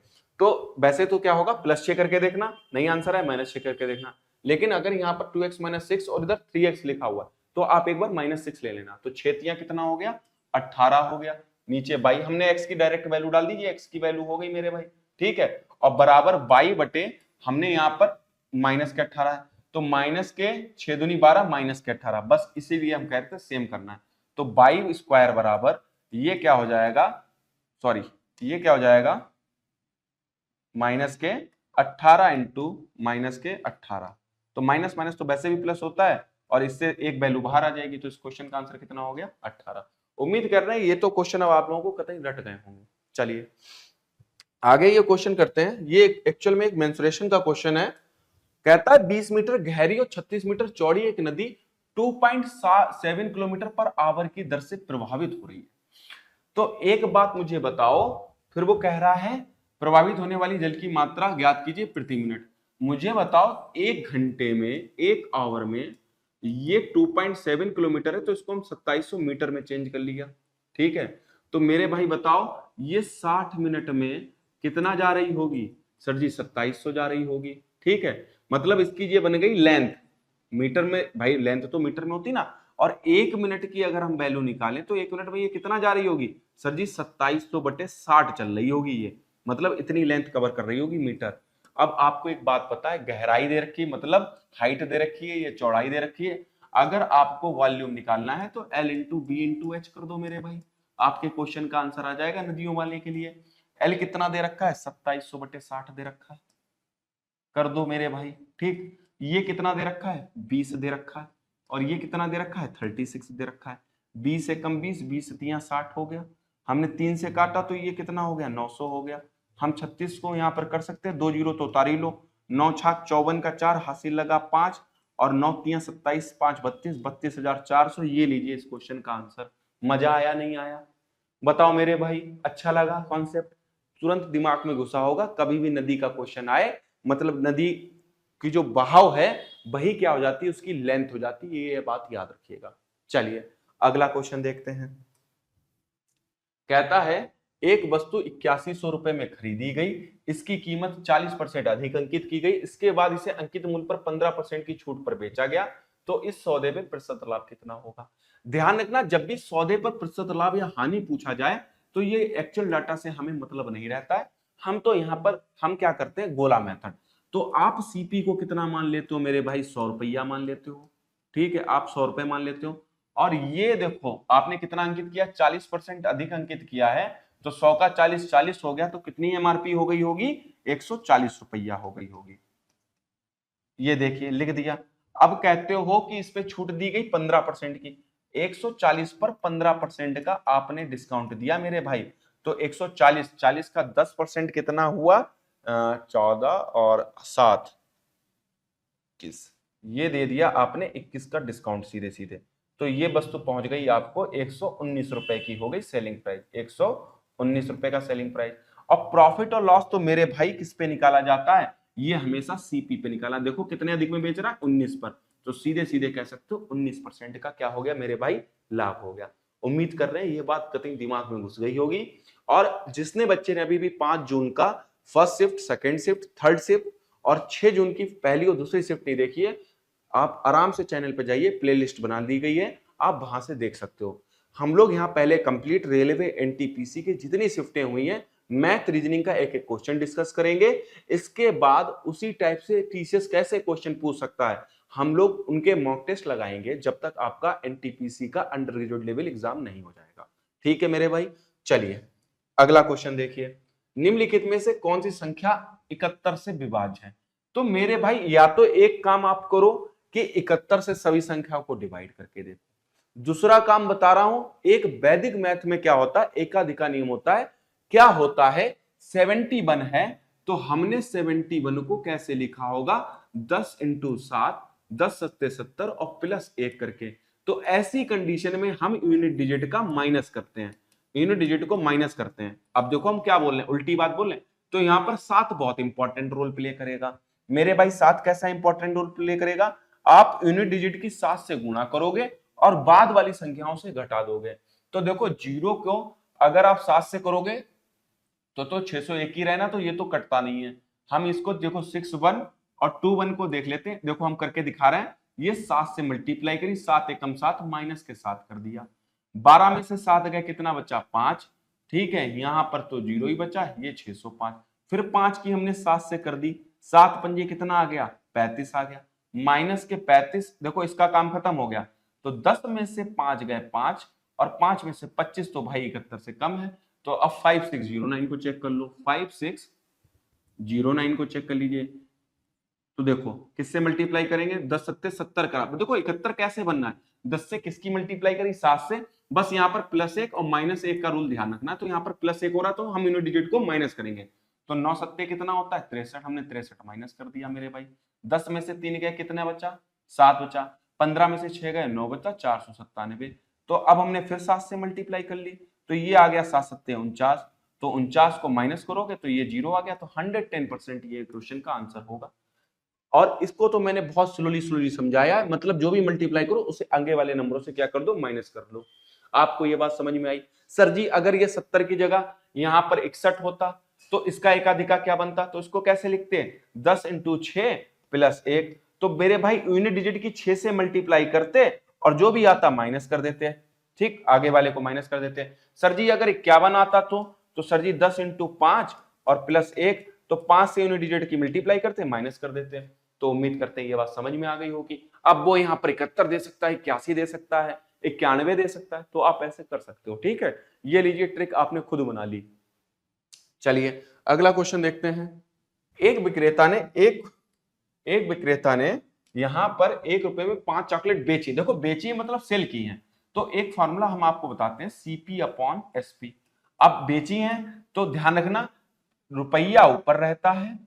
तो वैसे तो क्या होगा, प्लस 6 करके देखना, नहीं आंसर है माइनस 6 करके देखना, लेकिन अगर यहाँ पर 2x माइनस 6 और इधर 3x लिखा हुआ है तो आप एक बार माइनस 6 ले लेना, तो 6 तियां कितना हो गया 18 हो गया, नीचे बाई, हमने x की डायरेक्ट वैल्यू डाल दी, x की वैल्यू हो गई मेरे भाई, ठीक है, और बराबर बाई बटे हमने यहाँ पर माइनस के 18 है, तो माइनस के 6 दूनी 12 माइनस के 18, बस इसीलिए हम कहते हैं सेम करना है। तो बाई स्क्वायर बराबर ये क्या हो जाएगा, सॉरी ये क्या हो जाएगा माइनस के 18 इंटू माइनस के 18, तो माइनस माइनस तो वैसे भी प्लस होता है, और इससे एक वैल्यू बाहर आ जाएगी, तो इस क्वेश्चन का आंसर कितना हो गया 18। उम्मीद कर रहे हैं ये तो क्वेश्चन अब आप लोगों को कतई रट गए होंगे। चलिए आगे ये क्वेश्चन करते हैं, ये एक्चुअल में एक मेंसुरेशन का क्वेश्चन है। कहता है 20 मीटर गहरी और 36 मीटर चौड़ी एक नदी 2.7 किलोमीटर पर आवर की दर से प्रभावित हो रही है। तो एक बात मुझे बताओ, फिर वो कह रहा है प्रभावित होने वाली जल की मात्रा ज्ञात कीजिए प्रति मिनट। मुझे बताओ एक घंटे में, एक आवर में ये 2.7 किलोमीटर है, तो इसको हम 2700 मीटर में चेंज कर लिया। ठीक है, तो मेरे भाई बताओ ये 60 मिनट में कितना जा रही होगी? सर जी 2700 जा रही होगी। ठीक है, मतलब इसकी ये बन गई लेंथ। मीटर में भाई लेंथ तो मीटर में होती ना, और एक मिनट की अगर हम वैल्यू निकालें तो एक मिनट में ये कितना जा रही होगी? सर जी 2700/60 चल रही होगी ये, मतलब इतनी लेंथ कवर कर रही होगी मीटर। अब आपको एक बात पता है, गहराई दे रखी है मतलब हाइट दे रखी है, ये चौड़ाई दे रखी है। अगर आपको वॉल्यूम निकालना है तो L into b into h कर दो मेरे भाई, आपके क्वेश्चन का आंसर आ जाएगा नदियों वाले के लिए। L कितना दे रखा है? 2700/60 दे रखा है, कर दो मेरे भाई। ठीक, ये कितना दे रखा है? 20 दे रखा है, और ये कितना दे रखा है? 36 दे रखा है। 20 से कम 20, 20 तिया 60 हो गया। हमने 3 से काटा तो ये कितना हो गया? 900 हो गया। हम 36 को यहाँ पर कर सकते हैं, 2 जीरो तो उतार ही लो। 9 छाक 54 का 4, हासिल लगा 5, और 9 तिया 27, 5 32, 32,400। ये लीजिए इस क्वेश्चन का आंसर। मजा आया नहीं आया? बताओ मेरे भाई, अच्छा लगा कॉन्सेप्ट? तुरंत दिमाग में घुसा होगा। कभी भी नदी का क्वेश्चन आए, मतलब नदी की जो बहाव है वही क्या हो जाती है? उसकी लेंथ हो जाती है। ये बात याद रखिएगा। चलिए अगला क्वेश्चन देखते हैं। कहता है एक वस्तु 8100 रुपए में खरीदी गई, इसकी कीमत 40% अधिक अंकित की गई, इसके बाद इसे अंकित मूल्य पर 15% की छूट पर बेचा गया, तो इस सौदे पे प्रतिशत लाभ कितना होगा? ध्यान रखना, जब भी सौदे पर प्रतिशत लाभ या हानि पूछा जाए तो ये एक्चुअल डाटा से हमें मतलब नहीं रहता है। हम तो यहाँ पर हम क्या करते हैं? गोला मेथड। तो आप सीपी को कितना मान लेते हो मेरे भाई? 100 रुपया मान लेते हो। ठीक है, आप 100 रुपए मान लेते हो, और ये देखो आपने कितना अंकित किया? 40% अधिक अंकित किया है, तो 100 का 40 40 हो गया, तो कितनी एमआरपी हो गई होगी? 140 रुपया हो गई होगी। ये देखिए लिख दिया। अब कहते हो कि इस पे छूट दी गई 15% की। 140 पर 15% का आपने डिस्काउंट दिया मेरे भाई, तो 140, 40 का 10% कितना हुआ? 14 और 7 21, ये दे दिया आपने 21 का डिस्काउंट सीधे सीधे। तो ये वस्तु पहुंच गई आपको 119 रुपए की, हो गई सेलिंग प्राइस, 119 रुपए का सेलिंग प्राइस। और प्रॉफिट और लॉस तो मेरे भाई किस पे निकाला जाता है? ये हमेशा सीपी पे निकाला। देखो कितने अधिक में बेच रहा है? 19 पर, तो सीधे सीधे कह सकते हो 19% का क्या हो गया मेरे भाई? लाभ हो गया। उम्मीद कर रहे हैं ये बात कतई दिमाग में घुस गई होगी। और जिसने बच्चे ने अभी भी 5 जून का first shift, second shift, third shift और 6 जून की पहली और दूसरी शिफ्ट नहीं देखी है, आप आराम से चैनल पर जाइए, प्लेलिस्ट बना दी गई है, आप वहां से देख सकते हो। हम लोग यहाँ पहले कंप्लीट रेलवे एनटीपीसी की जितनी शिफ्टें हुई हैं, मैथ रीजनिंग का एक एक क्वेश्चन डिस्कस करेंगे। इसके बाद उसी टाइप से टीसीएस कैसे क्वेश्चन पूछ सकता है, हम लोग उनके मॉक टेस्ट लगाएंगे जब तक आपका एनटीपीसी का अंडर ग्रेजुएट लेवल एग्जाम नहीं हो जाएगा। ठीक है मेरे भाई, चलिए अगला क्वेश्चन देखिए। निम्नलिखित में से कौन सी संख्या 71 से विभाज्य है? तो मेरे भाई या तो एक काम आप करो कि 71 से सभी संख्याओं को डिवाइड करके दे। दूसरा काम बता रहा हूं, एक वैदिक मैथ में क्या होता है? एकाधिका नियम होता है। क्या होता है? 71 है, तो हमने 71 को कैसे लिखा होगा? 10 इंटू 7, 10 सत्ते 70 और प्लस 1 करके। तो ऐसी कंडीशन में हम यूनिट डिजिट का माइनस करते हैं, यूनिट डिजिट को माइनस करते हैं। अब देखो हम क्या बोल रहे हैं, उल्टी बात बोल रहे हैं। तो यहां पर 7 बहुत इंपॉर्टेंट रोल प्ले करेगा मेरे भाई। 7 कैसा इंपॉर्टेंट रोल प्ले करेगा? आप यूनिट डिजिट की 7 से गुणा करोगे और बाद वाली संख्याओं से घटा दोगे। तो देखो जीरो को अगर आप 7 से करोगे तो 601 ही रहना, तो ये तो कटता नहीं है। हम इसको देखो 6 1 और 2 1 को देख लेते हैं। देखो हम करके दिखा रहे हैं, ये 7 से मल्टीप्लाई करी, 7 एकम 7 माइनस के 7 कर दिया। 12 में से 7 गए, कितना बचा? 5। ठीक है, यहां पर तो जीरो ही बचा, ये 605। फिर 5 की हमने 7 से कर दी, 7 पंजे कितना आ गया? 35 आ गया। माइनस के 35, देखो इसका काम खत्म हो गया। तो 10 में से 5 गए 5, और 5 में से 25 तो भाई 71 से कम है। तो अब 5609 को चेक कर लो, 5609 को चेक कर लीजिए। तो देखो किससे मल्टीप्लाई करेंगे? 10 सत्ते 70 का। देखो 71 कैसे बनना है? 10 से किसकी मल्टीप्लाई करी? 7 से। बस यहाँ पर +1 और -1 का रूल ध्यान रखना। तो यहाँ पर +1 हो रहा, तो हम यूनिट डिजिट को माइनस करेंगे। तो 9 सत्ते कितना होता है 63, हमने 63 माइनस कर दिया मेरे भाई। 10 में से 3 गए कितना बचा 7 बचा, 15 में से 6 गए 9 बचा 497। तो अब हमने फिर 7 से मल्टीप्लाई कर ली, तो ये आ गया 7 सत्ते 49, तो 49 को माइनस करोगे तो ये 0 आ गया, तो 110% ये क्वेश्चन का आंसर होगा। और इसको तो मैंने बहुत स्लोली समझाया है, मतलब जो भी मल्टीप्लाई करो उसे आगे वाले नंबरों से क्या कर दो माइनस कर दो। आपको ये बात समझ में आई? सर जी अगर ये 70 की जगह यहां पर 61 होता तो इसका एकाधिका क्या बनता, तो इसको कैसे लिखते हैं 10 इंटू 6 प्लस 1। तो मेरे भाई यूनिट डिजिट की 6 से मल्टीप्लाई करते और जो भी आता माइनस कर देते हैं, ठीक, आगे वाले को माइनस कर देते हैं। सर जी अगर 51 आता तो सर जी 10 इंटू 5 और प्लस 1, तो 5 से यूनिट डिजिट की मल्टीप्लाई करते माइनस कर देते हैं। तो उम्मीद करते हैं ये बात समझ में आ गई होगी। अब वो यहाँ पर 71 दे सकता है, 81 दे सकता है, 91 दे सकता है, तो आप ऐसे कर सकते हो, ठीक है। ये लीजिए ट्रिक आपने खुद बना ली। चलिए अगला क्वेश्चन देखते हैं। एक विक्रेता ने यहां पर 1 रुपए में 5 चॉकलेट बेची। देखो बेची मतलब सेल की है, तो एक फॉर्मूला हम आपको बताते हैं CP अपॉन SP। अब बेची है तो ध्यान रखना रुपया ऊपर रहता है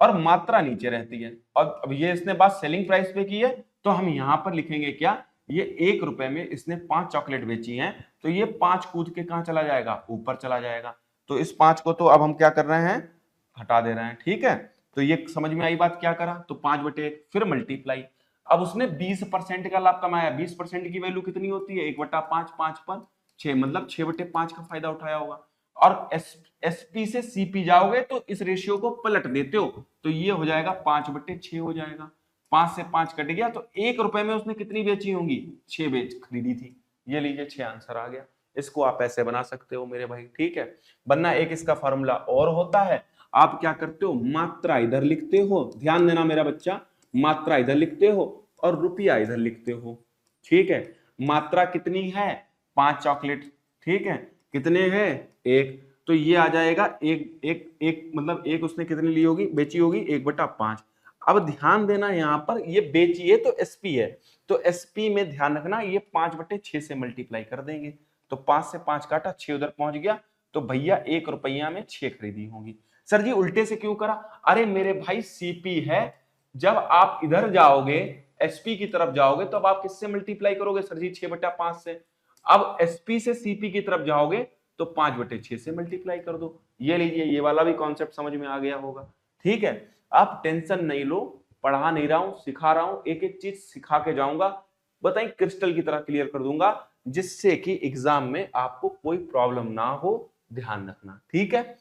और मात्रा नीचे रहती है। और अब ये इसने बात सेलिंग प्राइस पे की है, तो हम यहां पर लिखेंगे क्या, ये 1 रुपए में इसने 5 चॉकलेट बेची हैं, तो ये 5 कूद के कहां चला जाएगा, ऊपर चला जाएगा। तो इस 5 को तो अब हम क्या कर रहे हैं, हटा दे रहे हैं, ठीक है। तो ये समझ में आई बात, क्या करा, तो 5/1 फिर मल्टीप्लाई। अब उसने 20% का लाभ कमाया, 20% की वैल्यू कितनी होती है 1/5, 5 पर 6, मतलब 6/5 का फायदा उठाया होगा। और एसपी से सीपी जाओगे तो इस रेशियो को पलट देते हो, तो ये हो जाएगा 5/6 हो जाएगा। 5 से 5 कट गया, तो 1 रुपए में उसने कितनी बेची होंगी, 6 बेच खरीदी थी। ये लीजिए 6 आंसर आ गया। इसको आप ऐसे बना सकते हो मेरे भाई, ठीक है। वरना एक इसका फॉर्मूला और होता है, आप क्या करते हो, मात्रा इधर लिखते हो, ध्यान देना मेरा बच्चा, मात्रा इधर लिखते हो और रुपया इधर लिखते हो, ठीक है। मात्रा कितनी है 5 चॉकलेट, ठीक है, कितने हैं 1, तो ये आ जाएगा एक मतलब एक उसने कितनी ली होगी, बेची होगी 1/5। अब ध्यान देना यहाँ पर ये बेची है तो एसपी है, तो एसपी में ध्यान रखना ये 5/6 से मल्टीप्लाई कर देंगे, तो 5 से 5 काटा, 6 उधर पहुंच गया, तो भैया 1 रुपया में 6 खरीदी होंगी। सर जी उल्टे से क्यों करा, अरे मेरे भाई सीपी है, जब आप इधर जाओगे एसपी की तरफ जाओगे तो अब आप किससे मल्टीप्लाई करोगे, सर जी 6/5 से। अब एसपी से सीपी की तरफ जाओगे तो 5/6 से मल्टीप्लाई कर दो। ये लीजिए ये वाला भी कॉन्सेप्ट समझ में आ गया होगा, ठीक है। आप टेंशन नहीं लो, पढ़ा नहीं रहा हूं, सिखा रहा हूं, एक एक चीज सिखा के जाऊंगा, बताइए क्रिस्टल की तरह क्लियर कर दूंगा, जिससे कि एग्जाम में आपको कोई प्रॉब्लम ना हो, ध्यान रखना, ठीक है।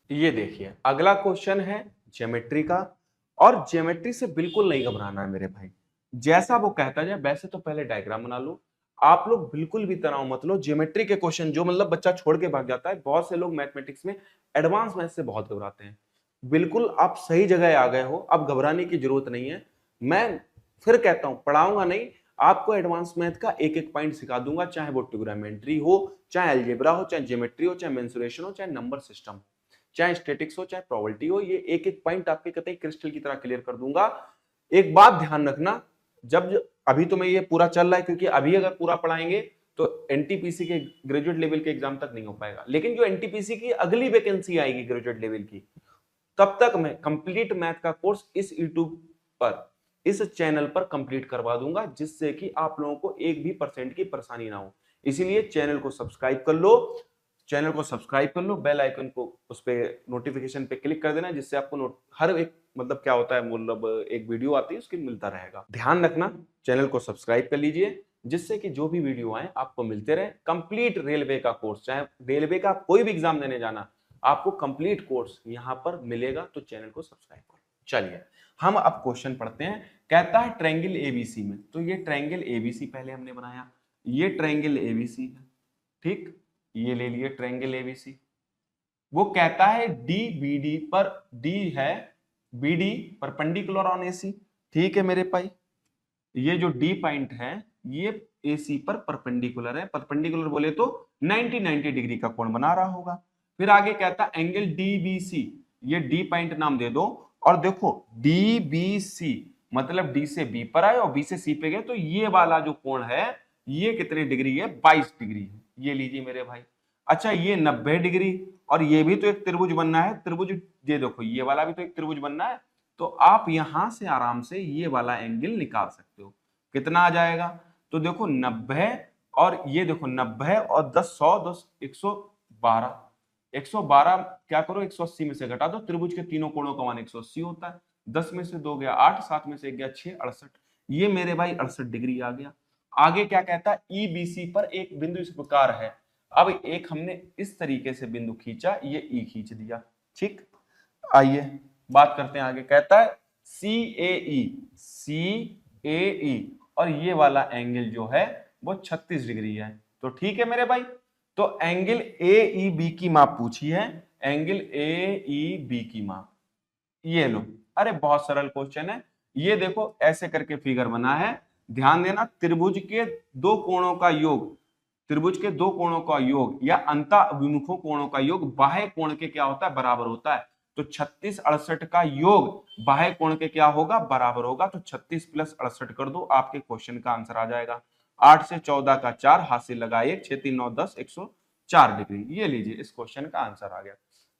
ये देखिए अगला क्वेश्चन है ज्योमेट्री का, और ज्योमेट्री से बिल्कुल नहीं घबराना है मेरे भाई, जैसा वो कहता जाए वैसे तो पहले डायग्राम बना लो। आप लोग बिल्कुल भी तनाव मत लो, ज्योमेट्री के क्वेश्चन जो मतलब बच्चा छोड़ के भाग जाता है, बहुत से लोग मैथमेटिक्स में एडवांस मैथ से बहुत घबराते हैं, बिल्कुल आप सही जगह आ गए हो, अब घबराने की जरूरत नहीं है। मैं फिर कहता हूं पढ़ाऊंगा नहीं, आपको एडवांस मैथ का एक एक पॉइंट सिखा दूंगा, चाहे वो ट्रिग्नोमेट्री हो, चाहे अलजेब्रा हो, चाहे ज्योमेट्री हो, चाहे मेंसुरेशन हो, चाहे नंबर सिस्टम, चाहे स्टैटिक्स हो, चाहे प्रोबेबिलिटी हो, ये एक एक पॉइंट आपके कतई क्रिस्टल की तरह क्लियर कर दूंगा। एक बात ध्यान रखना, जब अभी तो मैं ये पूरा चल रहा है, क्योंकि अभी अगर पूरा पढ़ाएंगे तो एनटीपीसी के ग्रेजुएट लेवल के एग्जाम तक नहीं हो पाएगा, लेकिन जो एनटीपीसी की अगली वैकेंसी आएगी ग्रेजुएट लेवल की, तब तक मैं कंप्लीट मैथ का कोर्स इस यूट्यूब पर, इस चैनल पर कंप्लीट करवा दूंगा, जिससे कि आप लोगों को 1% की परेशानी ना हो। इसीलिए चैनल को सब्सक्राइब कर लो, चैनल को सब्सक्राइब कर लो, बेल आइकन को उस पे नोटिफिकेशन पे क्लिक कर देना, जिससे आपको हर एक मतलब क्या होता है, मतलब एक वीडियो आती है उसकी मिलता रहेगा। ध्यान रखना चैनल को सब्सक्राइब कर लीजिए, जिससे कि जो भी वीडियो आए आपको मिलते रहे। कंप्लीट रेलवे का कोर्स, चाहे रेलवे का कोई भी एग्जाम देने जाना, आपको कंप्लीट कोर्स यहां पर मिलेगा, तो चैनल को सब्सक्राइब करो। चलिए हम अब क्वेश्चन पढ़ते हैं। कहता है ट्रायंगल एबीसी में, तो ये ट्रायंगल एबीसी पहले हमने बनाया, ये ट्रायंगल एबीसी है, ठीक, ये ले लिए ट्रायंगल एबीसी। वो कहता है डी बीडी पर, डी है बीडी परपेंडिकुलर ऑन एसी, ठीक है मेरे भाई, ये जो डी पॉइंट है ये एसी पर परपेंडिकुलर है, परपेंडिकुलर बोले तो 90 डिग्री का कोण बना रहा होगा। फिर आगे कहता है एंगल डीबीसी, ये डी पॉइंट नाम दे दो, और देखो डीबीसी मतलब डी से बी पर आए और बी से सी पे गए, तो ये वाला जो कोण है ये कितने डिग्री है, 22 डिग्री है। ये लीजिए मेरे भाई। अच्छा ये 90 डिग्री और ये भी तो एक त्रिभुज बनना है, त्रिभुज ये देखो ये वाला भी तो एक त्रिभुज बनना है, तो आप यहां से आराम से ये वाला एंगल निकाल सकते हो। कितना आ जाएगा? तो देखो 90 और ये देखो 90 और 10 100 10 112, 112 क्या करो 180 में से घटा दो, त्रिभुज के तीनों कोणों का मान 180 होता है। 10 में से 2 गया 8, 7 में से 1 गया 6, 68। ये मेरे भाई 68 डिग्री आ गया। आगे क्या कहता है? ईबीसी पर एक बिंदु इस प्रकार है। अब एक हमने इस तरीके से बिंदु खींचा, ये ई खींच दिया। ठीक, आइए बात करते हैं आगे। कहता है सी ए ई और ये वाला एंगल जो है वो 36 डिग्री है। तो ठीक है मेरे भाई, तो एंगल ए ई बी की माप पूछी है, एंगल ए ई बी की माप ये लो। अरे बहुत सरल क्वेश्चन है, ये देखो ऐसे करके फिगर बना है। ध्यान देना, त्रिभुज के दो कोणों का योग, त्रिभुज के दो कोणों का योग या अंतः अभिमुखों कोणों का योग बाह्य कोण के क्या होता है? बराबर होता है। तो 36 68 का योग बाह्य कोण के क्या होगा? बराबर होगा। तो 36 प्लस 68 कर दो, आपके क्वेश्चन का आंसर आ जाएगा। 8 से 14 का 4, हाथ से लगाइए, 6 3 9 10, 104 डिग्री। ये लीजिए, इस क्वेश्चन का आंसर आ गया।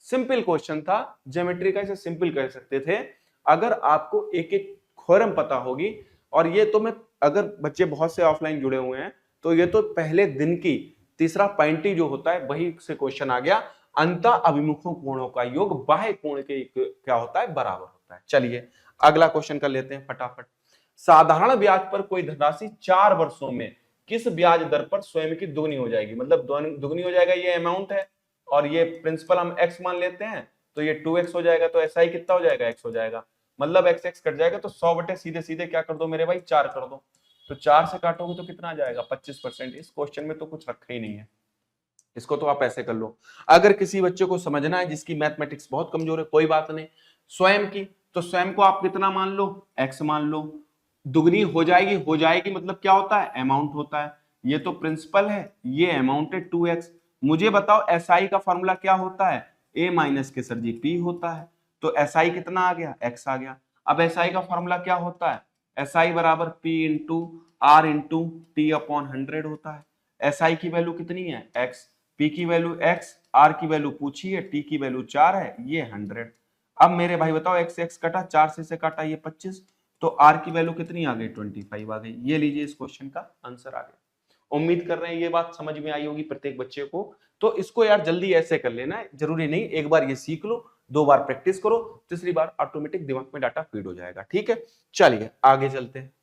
सिंपल क्वेश्चन था, ज्योमेट्री का इसे सिंपल कह सकते थे। अगर आपको एक एक थ्योरम पता होगी, और ये तो मैं, अगर बच्चे बहुत से ऑफलाइन जुड़े हुए हैं तो ये तो पहले दिन की तीसरा पॉइंट ही जो होता है वही से क्वेश्चन आ गया। अंतः अभिमुखों कोणों का योग बाह्य कोण के क्या होता है? बराबर होता है। चलिए अगला क्वेश्चन कर लेते हैं फटाफट। साधारण ब्याज पर कोई धनराशि 4 वर्षों में किस ब्याज दर पर स्वयं की दुगनी हो जाएगी? मतलब दुगनी हो जाएगा, ये अमाउंट है और ये प्रिंसिपल हम x मान लेते हैं, तो ये 2x हो जाएगा। तो SI कितना हो जाएगा? x हो जाएगा। मतलब x x कट जाएगा, तो 100 बटे सीधे सीधे क्या कर दो मेरे भाई? 4 कर दो। तो 4 से काटोगे तो कितना आ जाएगा? 25%। इस क्वेश्चन में तो कुछ रखा ही नहीं है, इसको तो आप ऐसे कर लो। अगर किसी बच्चे को समझना है जिसकी मैथमेटिक्स बहुत कमजोर है, कोई बात नहीं, स्वयं की, तो स्वयं को आप कितना मान लो? x मान लो। दुगनी हो जाएगी मतलब क्या होता है? अमाउंट होता है। ये तो प्रिंसिपल है, ये अमाउंट है 2x। मुझे बताओ SI का फॉर्मूला क्या होता है? a माइनस के सर जी p होता है। तो SI कितना आ गया? x आ गया। अब SI का फॉर्मूला क्या होता है? SI बराबर p into r into T upon 100 होता है। SI की वैल्यू कितनी है? x, p की वैल्यू x, r की वैल्यू पूछी है, t की वैल्यू 4 है, ये 100। अब मेरे भाई बताओ x x कटा, 4 से काटा, ये 25, तो r की वैल्यू कितनी आ गई? 25 आ गई। ये लीजिए, इस क्वेश्चन का आंसर आ गया। उम्मीद कर रहे हैं ये बात समझ में आई होगी प्रत्येक बच्चे को। तो इसको यार जल्दी ऐसे कर लेना है, जरूरी नहीं एक बार ये सीख लो, 2 बार प्रैक्टिस करो, तीसरी बार ऑटोमेटिक दिमाग में डाटा फीड हो जाएगा। ठीक है, चलिए आगे चलते हैं।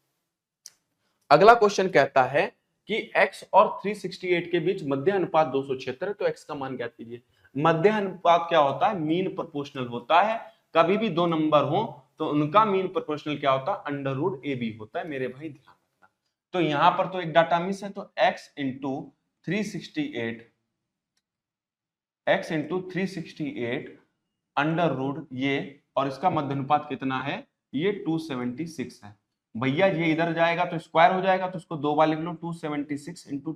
अगला क्वेश्चन कहता है कि x और 368 के बीच मध्य अनुपात 276 है, तो x का मान ज्ञात कीजिए। मध्य अनुपात क्या होता है? मीन प्रोपोर्शनल होता है। कभी भी दो नंबर हो तो उनका मीन प्रोपोर्शनल क्या होता है? अंडर रूट AB होता है मेरे भाई, ध्यान रखना। तो यहां पर तो एक डाटा मिस है, तो x इंटू 368 अंडर रूट ये, और इसका मध्य अनुपात कितना है? ये 276 है। भैया ये इधर जाएगा तो स्क्वायर हो जाएगा, तो इसको 2 बार लिख लो, 276 इंटू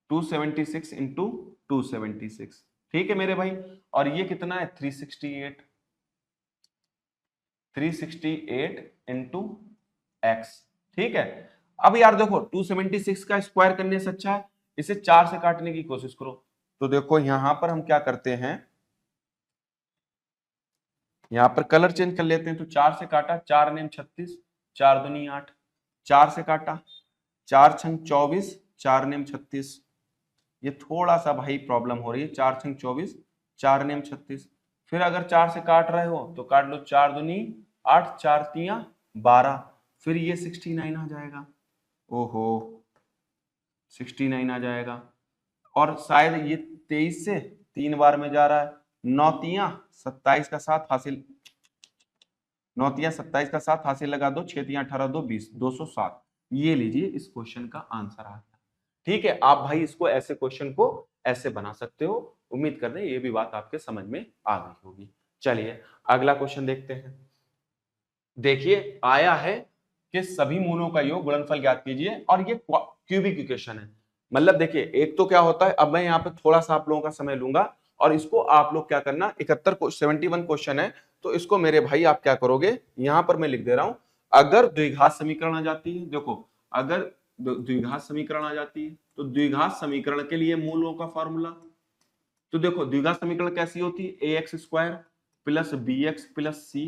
276 ठीक है मेरे भाई। और ये कितना है? 368 इंटू एक्स। ठीक है, अब यार देखो 276 का स्क्वायर करने से अच्छा है इसे 4 से काटने की कोशिश करो। तो देखो यहां पर हम क्या करते हैं, यहां पर कलर चेंज कर लेते हैं। तो 4 से काटा, 4 नेम 36, 4 दूनी 8, 4 से काटा, 4 छंग 24, 4 नेम 36। ये थोड़ा सा भाई प्रॉब्लम हो रही है, 4 छंग 24, 4 नेम 36। फिर अगर 4 से काट रहे हो तो काट लो, 4 दूनी 8, 4 तिया 12, फिर ये 69 आ जाएगा। ओहो 69 आ जाएगा। और शायद ये 23 से 3 बार में जा रहा है, 9 तिया 27 का 7 हासिल, 9 तिया 27 का 7 हासिल लगा दो, 6 तिया 18 2 20, 207। ये लीजिए, इस क्वेश्चन का आंसर आ गया। ठीक है, आप भाई इसको ऐसे क्वेश्चन को ऐसे बना सकते हो। उम्मीद कर रहे हैं ये भी बात आपके समझ में आ गई होगी। चलिए अगला क्वेश्चन देखते हैं। देखिए आया है कि सभी मूलों का योग गुणनफल ज्ञात कीजिए, और ये क्यूबिक इक्वेशन है। मतलब देखिए एक तो क्या होता है, अब मैं यहाँ पे थोड़ा सा आप लोगों का समय लूंगा और इसको आप लोग क्या करना, 71 क्वेश्चन है, तो इसको मेरे भाई आप क्या करोगे, यहां पर मैं लिख दे रहा हूं। अगर द्विघात समीकरण आ जाती है, देखो अगर द्विघात समीकरण आ जाती है। तो द्विघात समीकरण के लिए मूलों का फॉर्मूला, तो देखो द्विघात समीकरण कैसी होती है, A X square plus B X plus C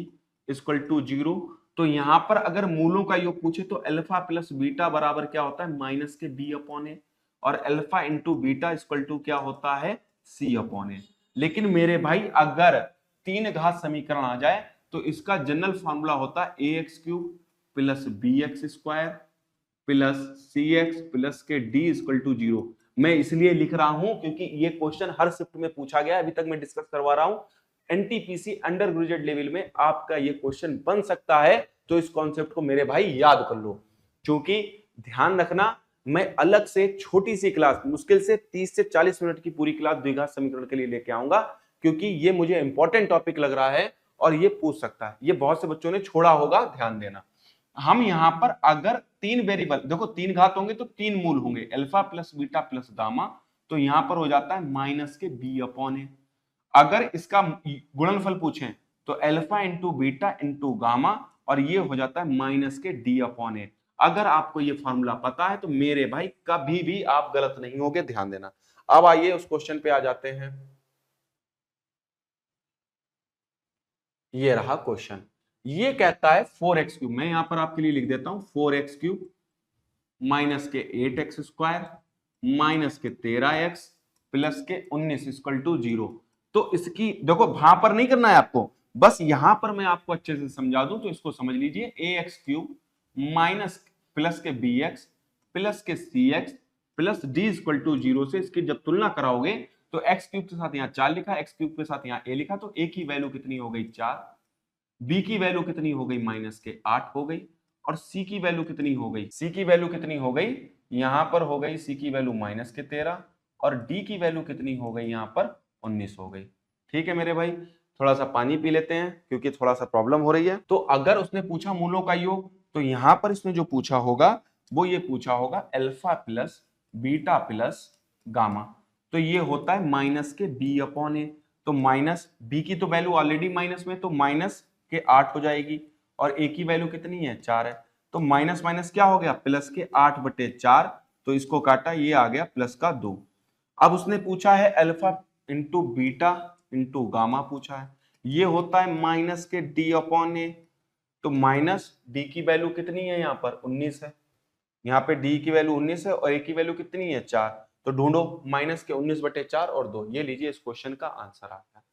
equal to 0। तो यहां पर अगर मूलों का योग पूछे तो अल्फा प्लस बीटा बराबर क्या होता है, माइनस के बी अपॉन ए, और alpha into beta equal to क्या होता है, सी अपॉन ए। लेकिन मेरे भाई अगर तीन घात समीकरण आ जाए तो इसका जनरल फॉर्मूला होता है A X cube plus B X square plus C X plus के डी इक्वल टू 0। मैं इसलिए लिख रहा हूं क्योंकि ये क्वेश्चन हर शिफ्ट में पूछा गया, अभी तक मैं डिस्कस करवा रहा हूं। एनटीपीसी अंडर ग्रेजुएट लेवल में आपका ये क्वेश्चन बन सकता है, तो इस कॉन्सेप्ट को मेरे भाई याद कर लो। क्योंकि ध्यान रखना, मैं अलग से छोटी सी क्लास, मुश्किल से 30 से 40 मिनट की पूरी क्लास द्विघात समीकरण के लिए लेके आऊंगा, क्योंकि ये मुझे इंपॉर्टेंट टॉपिक लग रहा है और ये पूछ सकता है। ये बहुत से बच्चों ने छोड़ा होगा, ध्यान देना। हम यहां पर अगर तीन वेरिएबल, देखो तीन घात होंगे तो तीन मूल होंगे, alpha plus beta plus gamma, तो यहां पर हो जाता है माइनस के बी अपॉन ए। अगर इसका गुणनफल पूछें तो alpha into beta into gamma, और ये हो जाता है माइनस के डी अपॉन ए। अगर आपको ये फॉर्मूला पता है तो मेरे भाई कभी भी आप गलत नहीं होगे, ध्यान देना। अब आइए उस क्वेश्चन पे आ जाते हैं। ये रहा क्वेश्चन, ये कहता है 4x क्यूब, मैं यहां पर आपके लिए लिख देता हूं 4x क्यूब माइनस के 8x स्क्वायर माइनस के 13x प्लस के 19 इक्वल टू 0। तो इसकी देखो वहां पर नहीं करना है आपको, बस यहां पर मैं आपको अच्छे से समझा दूं तो इसको समझ लीजिए। ax क्यूब माइनस प्लस के bx प्लस के cx plus d equal to 0 से इसकी जब तुलना कराओगे तो x क्यूब के साथ यहाँ 4 लिखा, x क्यूब के साथ यहाँ a लिखा, तो a की वैल्यू कितनी हो गई 4, b की वैल्यू कितनी हो गई माइनस के 8 हो गई, और c की वैल्यू कितनी हो गई, c की वैल्यू कितनी हो गई, यहां पर हो गई c की वैल्यू माइनस के 13, और d की वैल्यू कितनी हो गई यहां पर 19 हो गई। ठीक है मेरे भाई, थोड़ा सा पानी पी लेते हैं क्योंकि थोड़ा सा प्रॉब्लम हो रही है। तो अगर उसने पूछा मूलों का योग, तो यहां पर इसने जो पूछा होगा वो ये पूछा होगा alpha plus beta plus gamma, तो ये होता है माइनस के बी अपॉन ए। तो माइनस बी की तो वैल्यू ऑलरेडी माइनस में, तो माइनस के 8 हो जाएगी, और ए की वैल्यू कितनी है 4 है, तो माइनस माइनस क्या हो गया प्लस के 8 बटे 4, तो इसको काटा, ये आ गया प्लस का 2। अब उसने पूछा है alpha into beta into gamma पूछा है, ये होता है माइनस के डी अपॉन ए। तो माइनस डी की वैल्यू कितनी है यहाँ पर 19 है, यहाँ पे डी की वैल्यू 19 है और ए की वैल्यू कितनी है 4, तो ढूंढो माइनस के 19 बटे 4 और 2, ये लीजिए इस क्वेश्चन का आंसर आ गया।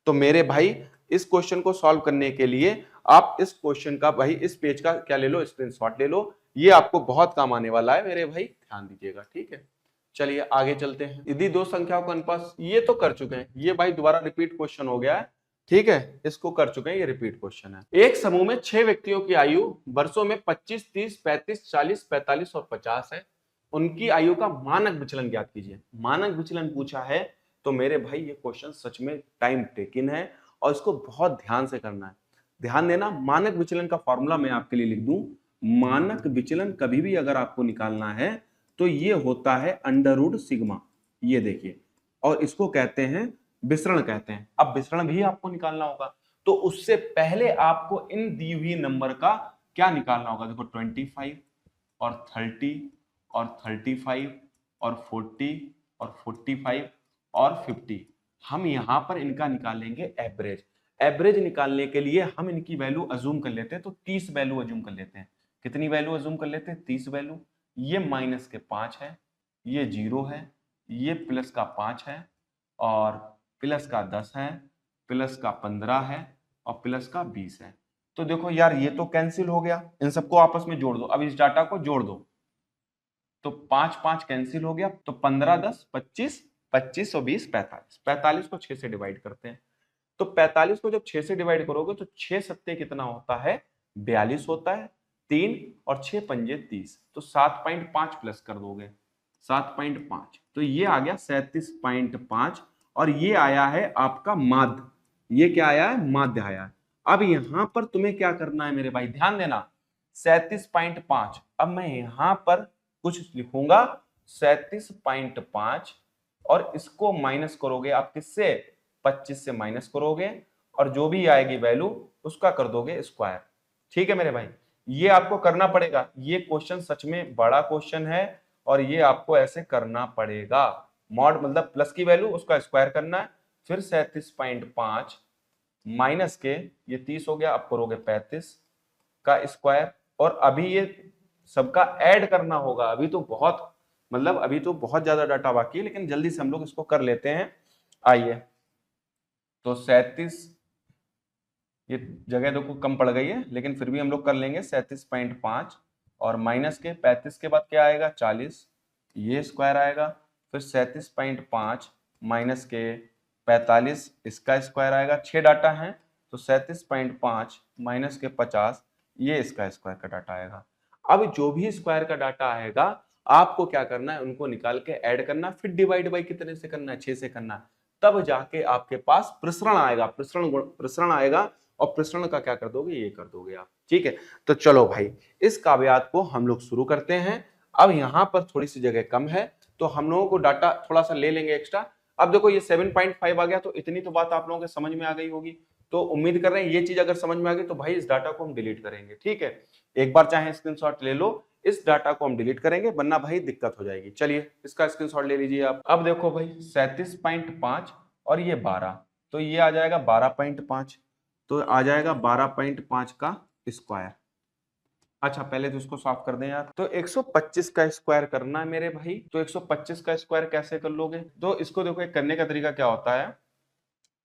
तो मेरे भाई इस क्वेश्चन को सॉल्व करने के लिए आप इस क्वेश्चन का भाई इस पेज का क्या ले लो, स्क्रीनशॉट ले लो, ये आपको बहुत काम आने वाला है मेरे भाई, ध्यान दीजिएगा। ठीक है, चलिए आगे चलते हैं। यदि दो संख्याओं का अनुपात, ये तो कर चुके हैं, ये भाई दोबारा रिपीट क्वेश्चन हो गया है। ठीक है, इसको कर चुके हैं, ये रिपीट क्वेश्चन है। एक समूह में 6 व्यक्तियों की आयु वर्षों में 25, 30, 35, 40, 45 और 50 है। उनकी आयु का मानक विचलन ज्ञात कीजिए। मानक विचलन पूछा है, तो मेरे भाई ये क्वेश्चन सच में टाइम टेकिंग है और इसको बहुत ध्यान से करना है। ध्यान देना, मानक विचलन का फॉर्मूला मैं आपके लिए लिख दूं। मानक विचलन कभी भी अगर आपको निकालना है तो ये होता है अंडर रूट सिग्मा, ये देखिए, और इसको कहते हैं विसरण कहते हैं। अब विसरण भी आपको निकालना होगा, तो उससे पहले आपको इन दी हुई नंबर का क्या निकालना होगा। देखो 25 और 30 और 35 और 40 और 45 और 50, हम यहां पर इनका निकालेंगे एवरेज। एवरेज निकालने के लिए हम इनकी वैल्यू अजूम कर लेते हैं, तो 30 वैल्यू अजूम कर लेते हैं। कितनी वैल्यू अजूम कर लेते हैं, 30 वैल्यू। ये माइनस के 5 है, ये 0 है, ये प्लस का 5 है, और प्लस का 10 है, प्लस का 15 है, और प्लस का 20 है। तो देखो यार ये तो कैंसिल हो गया, इन सबको आपस में जोड़ दो, अब इस डाटा को जोड़ दो, तो 5 5 कैंसिल हो गया, तो 15 10 25, 25 और 20 45, 45 को 6 से डिवाइड करते हैं। तो 45 को जब 6 से डिवाइड करोगे तो 6 सत्ते कितना होता है 42 होता है, 3 और 6 पंजे 30, तो 7.5 प्लस कर दोगे 7.5, तो ये आ गया 37.5, और ये आया है आपका माध्य। ये क्या आया है, माध्य आया है। अब यहां पर तुम्हें क्या करना है मेरे भाई, ध्यान देना, 37.5, अब मैं यहां पर कुछ लिखूंगा 37.5, और इसको माइनस करोगे आप किससे, 25 से माइनस करोगे, और जो भी आएगी वैल्यू उसका कर दोगे स्क्वायर। ठीक है मेरे भाई, ये आपको करना पड़ेगा, ये क्वेश्चन सच में बड़ा क्वेश्चन है और ये आपको ऐसे करना पड़ेगा। मॉड मतलब प्लस की वैल्यू उसका स्क्वायर करना है, फिर 37.5 माइनस के ये 30 हो गया, अब करोगे 35 का स्क्वायर, और अभी ये सबका ऐड करना होगा। अभी तो बहुत मतलब अभी तो बहुत ज्यादा डाटा बाकी है, लेकिन जल्दी से हम लोग इसको कर लेते हैं। आइए, तो 37, ये जगह देखो कम पड़ गई है लेकिन फिर भी हम लोग कर लेंगे। 37.5 और माइनस के 35 के बाद क्या आएगा 40, ये स्क्वायर आएगा, फिर 37.5 माइनस के 45, इसका स्क्वायर आएगा। 6 डाटा है तो 37.5 माइनस के 50, ये इसका स्क्वायर का डाटा आएगा। अब जो भी स्क्वायर का डाटा आएगा आपको क्या करना है, उनको निकाल के ऐड करना, फिर डिवाइड बाई कितने से करना है, 6 से करना है, तब जाके आपके पास प्रसरण आएगा, प्रसरण आएगा, और प्रसरण का क्या कर दोगे, ये कर दोगे आप। ठीक है, तो चलो भाई इस काव्यात को हम लोग शुरू करते हैं। अब यहां पर थोड़ी सी जगह कम है तो हम लोगों को डाटा थोड़ा सा ले लेंगे एक्स्ट्रा। अब देखो ये 7.5 आ गया, तो इतनी तो बात आप लोगों के समझ में आ गई होगी। तो उम्मीद कर रहे हैं ये चीज अगर समझ में आ गई तो भाई इस डाटा को हम डिलीट करेंगे। ठीक है, एक बार चाहे स्क्रीनशॉट ले लो, इस डाटा को हम डिलीट करेंगे वरना भाई दिक्कत हो जाएगी। चलिए इसका स्क्रीनशॉट ले लीजिए आप। अब देखो भाई 37.5 और ये 12, तो ये आ जाएगा 12.5, तो आ जाएगा 12.5 का स्क्वायर। अच्छा पहले तो इसको साफ कर दें यार। तो 125 का स्क्वायर करना है मेरे भाई, तो 125 का स्क्वायर कैसे कर लोगे, तो इसको देखो एक करने का तरीका क्या होता है।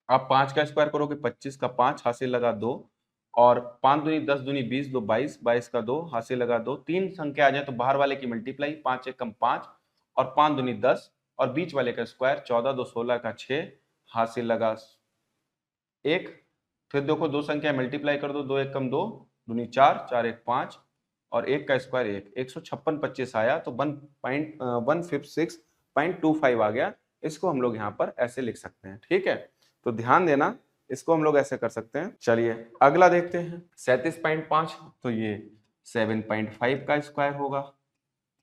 आप 5 का स्क्वायर करोगे, 25 का 5 हासिल लगा 2, और 5 दूनी 10 दूनी 20, 2 22, 22 का 2 हासिल लगा 2, तीन संख्या आ जाए तो बाहर वाले की मल्टीप्लाई, 5 एक कम 5, और 5 दूनी 10, और बीच वाले का स्क्वायर 14, 2 16 का 6 हासिल लगा 1। फिर देखो दो संख्या मल्टीप्लाई कर दो, 2 एक कम 2 दूनी 4, 4 एक 5, और 1 का स्क्वायर 1, 156 25 आया, तो 156.25 आ गया। इसको हम लोग यहाँ पर ऐसे लिख सकते हैं। ठीक है, तो ध्यान देना, इसको हम लोग ऐसे कर सकते हैं। चलिए अगला देखते हैं 37.5, तो ये 7.5 का स्क्वायर होगा।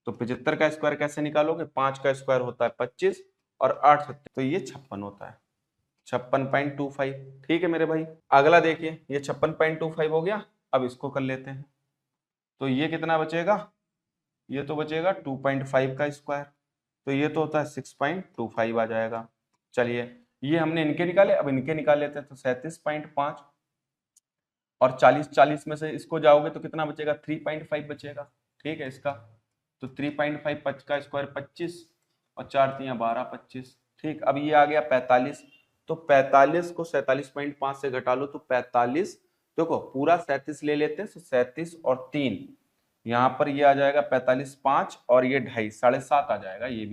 तो 75 का स्क्वायर कैसे निकालोगे, 5 का स्क्वायर होता है 25 और 8 सत्ते, तो ये 56 होता है, 56.25। ठीक है मेरे भाई, अगला देखिए ये 56.25 हो गया। अब इसको कर लेते हैं, तो ये कितना बचेगा, ये तो बचेगा 2.5 का स्क्वायर, तो ये तो होता है 6.25 आ जाएगा। चलिए ये हमने इनके निकाले, अब इनके निकाल लेते हैं। तो 37.5 और 40 में से इसको जाओगे तो कितना बचेगा, 3.5 बचेगा। ठीक है, इसका तो 3.5 का स्क्वायर 25 और 4 तियां 12, 25। ठीक, अब ये आ गया 45, तो 45 को 47.5 से घटा लो तो 45, देखो पूरा 37 ले लेते हैं, तो 37 और 3 यहाँ पर ये आ जाएगा 45, 5 और ये 2.5, 7.5 आ जाएगा। ये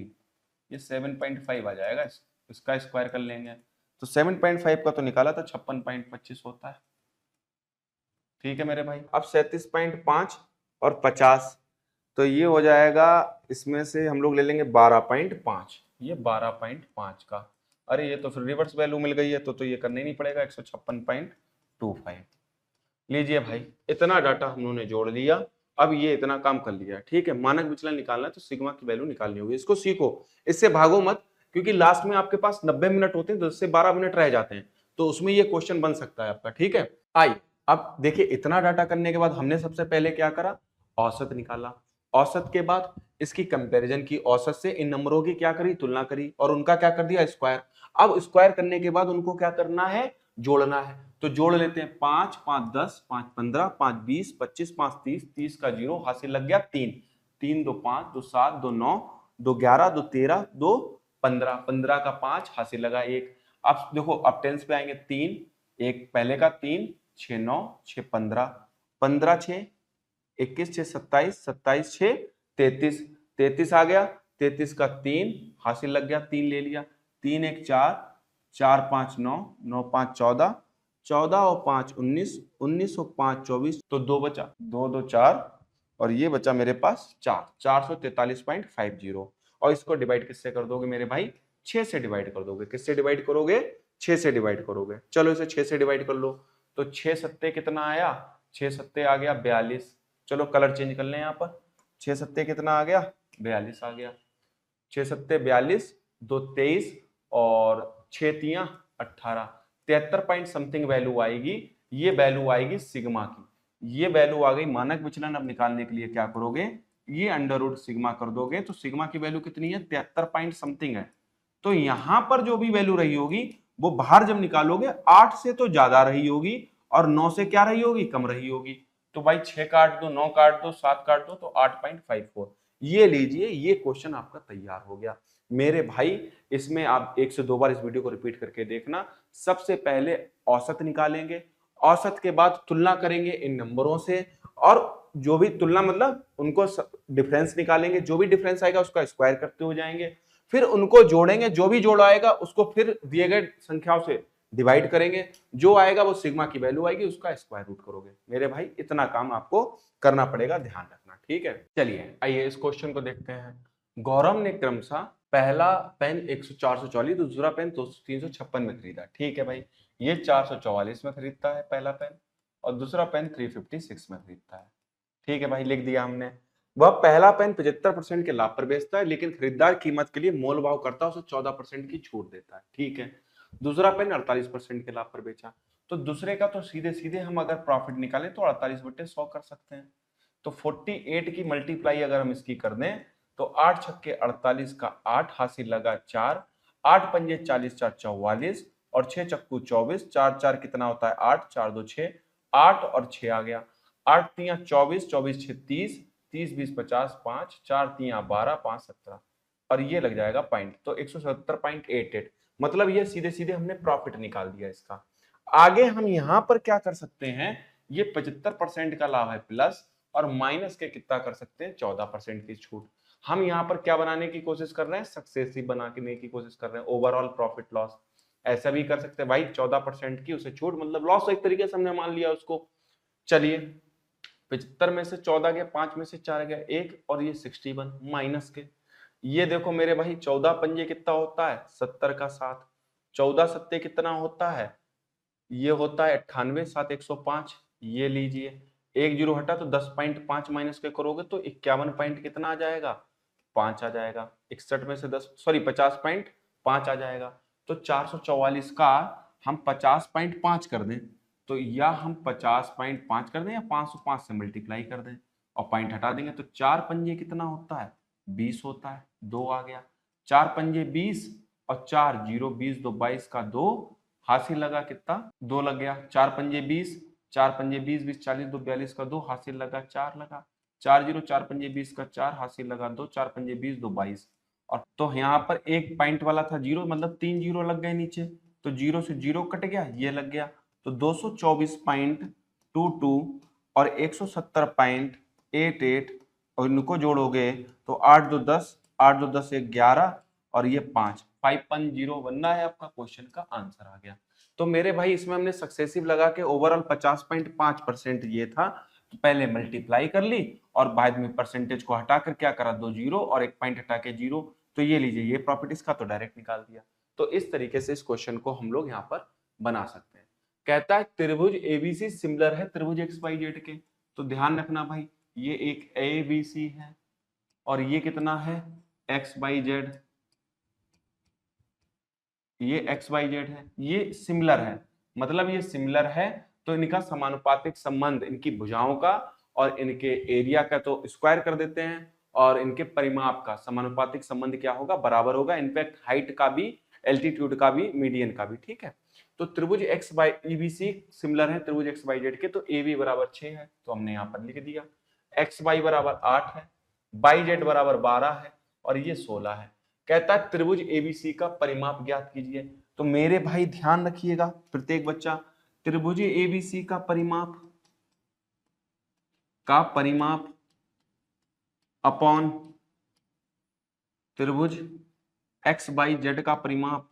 7.5 आ जाएगा, इसका स्क्वायर कर लेंगे। तो 7.5 का तो निकाला था 56.25 होता है। ठीक है मेरे भाई, अब 37.5 और 50, तो ये हो जाएगा, इसमें से हम लोग ले लेंगे 12.5, ये 12.5 का। अरे ये तो फिर रिवर्स वैल्यू मिल गई है, तो ये करना ही नहीं पड़ेगा, 156.25। लीजिए भाई इतना डाटा हम लोगों ने जोड़ लिया। अब ये इतना काम कर लिया। ठीक है, मानक विचलन निकालना है तो सिग्मा की वैल्यू निकालनी होगी। इसको सीखो, इससे भागो मत, क्योंकि लास्ट में आपके पास 90 मिनट होते हैं, 10 से 12 मिनट रह जाते हैं, तो उसमें ये क्वेश्चन बन सकता है आपका। ठीक है, आइए अब देखिए, इतना डाटा करने के बाद हमने सबसे पहले क्या करा, औसत निकाला। औसत के बाद इसकी कंपैरिजन की, औसत से इन नंबरों की क्या करी, तुलना करी, और उनका क्या कर दिया, स्क्वायर। अब स्क्वायर करने के बाद उनको क्या करना है, जोड़ना है। तो जोड़ लेते हैं, 5 5 10, 5 15, 5 20, 25 5 30, 30 का 0 हासिल लग गया 3, 3 2 5, 2 7, 2 9, 2 11, 2 13, 2 15, 15 का 5 हासिल लगा 1। अब देखो अब टेंस पे आएंगे, 3 एक पहले का 3, 6 9, 6 15, 15 6 21, 6 27, 27 6 33, 33 आ गया, 33 का 3 हासिल लग गया, 3 ले लिया, 3 1 4, 4 5 9, 9 5 14, 14 और 5 19, 19 और 5 24, तो 2 बचा, 2 2 4, और ये बचा मेरे पास 4, 443.50। और इसको डिवाइड किससे कर दोगे मेरे भाई, 6 से डिवाइड कर दोगे। किससे डिवाइड करोगे, 6 से डिवाइड करोगे। चलो इसे 6 से डिवाइड कर लो, तो 6 सत्ते कितना आया, 6 सत्ते आ गया 42। चलो कलर चेंज कर लें यहाँ पर, 6 सत्ते कितना आ गया, 42 आ गया। 6 सत्ते 42, 2 23 और 6 तियां 18, 73 पॉइंट समथिंग वैल्यू आएगी। ये वैल्यू आएगी सिग्मा की। ये वैल्यू आ गई मानक विचलन। अब निकालने के लिए क्या करोगे, ये अंडर रूट सिग्मा कर दोगे, तो सिग्मा की वैल्यू कितनी है, 73 पॉइंट समथिंग है। तो यहां पर जो भी वैल्यू रही होगी वो बाहर जब निकालोगे 8 से तो ज्यादा रही होगी और 9 से क्या रही होगी, कम रही होगी। तो भाई 6 काट दो, 9 काट दो, 7 काट दो, तो 8.54। ये लीजिए, ये क्वेश्चन आपका तैयार हो गया मेरे भाई। इसमें आप 1 से 2 बार इस वीडियो को रिपीट करके देखना। सबसे पहले औसत निकालेंगे, औसत के बाद तुलना करेंगे इन नंबरों से, और जो भी तुलना मतलब उनको डिफरेंस निकालेंगे, जो भी डिफरेंस आएगा उसका स्क्वायर करते हो जाएंगे, फिर उनको जोड़ेंगे, जो भी जोड़ आएगा उसको फिर दिए गए संख्याओं से डिवाइड करेंगे, जो आएगा वो सिग्मा की वैल्यू आएगी, उसका स्क्वायर रूट करोगे। मेरे भाई इतना काम आपको करना पड़ेगा, ध्यान रखना, ठीक है। चलिए आइए इस क्वेश्चन को देखते हैं। गौरव ने क्रमशः पहला पेन 444, दूसरा पेन 356 में खरीदा। ठीक है भाई, ये 444 में खरीदता है पहला पेन, और दूसरा पेन 356 में खरीदता है। ठीक है भाई, लिख दिया हमने। वह पहला पेन 75% के लाभ पर बेचता है, लेकिन खरीदार कीमत के लिए मोल भाव करता है, उसे 14% की छूट देता है। ठीक है। दूसरा पेन 48% के लाभ पर बेचा। तो दूसरे का तो सीधे सीधे हम अगर प्रॉफिट निकालें तो 48/100 कर सकते हैं। तो 48 की मल्टीप्लाई अगर हम इसकी कर दें तो 8 छक्के 48 का 8 हासिल लगा 4, 8 पंजे 40, 4 44, और 6 चक्कू 24, 4 4 कितना होता है 8, 4 2 6, 8 और 6 आ गया, 8 तिया 24, 24 6 30, 30 20 50, 5 4 तिया 12, 5 17, और ये लग जाएगा पॉइंट। तो 170.88, मतलब ये सीधे सीधे हमने प्रॉफिट निकाल दिया इसका। आगे हम यहां पर क्या कर सकते हैं, ये 75% का लाभ है प्लस, और माइनस के कितना कर सकते हैं 14% की छूट। हम यहाँ पर क्या बनाने की कोशिश कर रहे हैं, सक्सेसिव बनाने की कोशिश कर रहे हैं, ओवरऑल प्रॉफिट लॉस। ऐसा भी कर सकते हैं भाई, 14% की उसे छूट, मतलब लॉस एक तरीके से हमने मान लिया उसको। चलिए 75 में से 14 गया, 5 में से 4 गया 1, और ये 61 माइनस के। ये देखो मेरे भाई 14 पंजे कितना होता है 70 का 7, 14 सत्ते कितना होता है, ये होता है 98, 7 105। ये लीजिए, एक जीरो हटा तो 10.5 माइनस के करोगे तो 51 पॉइंट कितना आ जाएगा, 5 आ जाएगा। 61 में से 10 सॉरी 50.5 आ जाएगा। तो 444 का हम 50.5 कर दें, तो या हम 50.5 कर दें या 505 से मल्टीप्लाई कर दें और पॉइंट हटा देंगे, तो 4 पंजे कितना होता है 20 होता है, 2 आ गया। 4 पंजे 20 और 4 जीरो 20 2 22 का 2 हासिल लगा कितना 2 लग गया। 4 पंजे 20, 4 पंजे 20 20 40 2 42 का 2 हासिल लगा 4 लगा। 4 जीरो 4 पंजे 20 का 4 हासिल लगा 2, 4 पंजे 20 2 22, और तो यहाँ पर एक पॉइंट वाला था जीरो, मतलब 3 जीरो लग गए नीचे, तो जीरो से जीरो कट गया, ये लग गया। तो 224.22 और 170.88, और इनको जोड़ोगे तो 8 2 10, 8 2 10 1 11, और ये 5 5.0 बनना है आपका, क्वेश्चन का आंसर आ गया। तो मेरे भाई इसमें हमने सक्सेसिव लगा के ओवरऑल 50.5% ये था, तो पहले मल्टीप्लाई कर ली और बाद में परसेंटेज को हटाकर क्या करा, 2 जीरो और एक पॉइंट हटा के 0, तो ये लीजिए ये प्रॉफिट इसका तो डायरेक्ट निकाल दिया। तो इस तरीके से इस क्वेश्चन को हम लोग यहाँ पर बना सकते हैं। कहता है त्रिभुज एबीसी सिमिलर है त्रिभुज एक्स वाई जेड के। तो ध्यान रखना भाई, ये एक एबीसी है और ये कितना है एक्स वाई जेड, ये एक्स वाई जेड है, ये सिमिलर है, मतलब ये सिमिलर है तो इनका समानुपातिक संबंध, इनकी भुजाओं का और इनके एरिया का तो स्क्वायर कर देते हैं, और इनके परिमाप का समानुपातिक संबंध क्या होगा, बराबर होगा, इनफैक्ट हाइट का भी, एल्टीट्यूड का भी, मीडियन का भी। ठीक है। तो त्रिभुज एक्स वाई ईबीसी सिमिलर है त्रिभुज एक्स वाई जेड के, तो ए बी बराबर 6 है, तो हमने यहाँ पर लिख दिया। एक्स वाई बराबर 8 है, वाई जेड बराबर 12 है, और ये 16 है। कहता है त्रिभुज एबीसी का परिमाप ज्ञात कीजिए। तो मेरे भाई ध्यान रखिएगा प्रत्येक बच्चा, त्रिभुज एबीसी का परिमाप अपॉन त्रिभुज एक्स वाई जेड का परिमाप,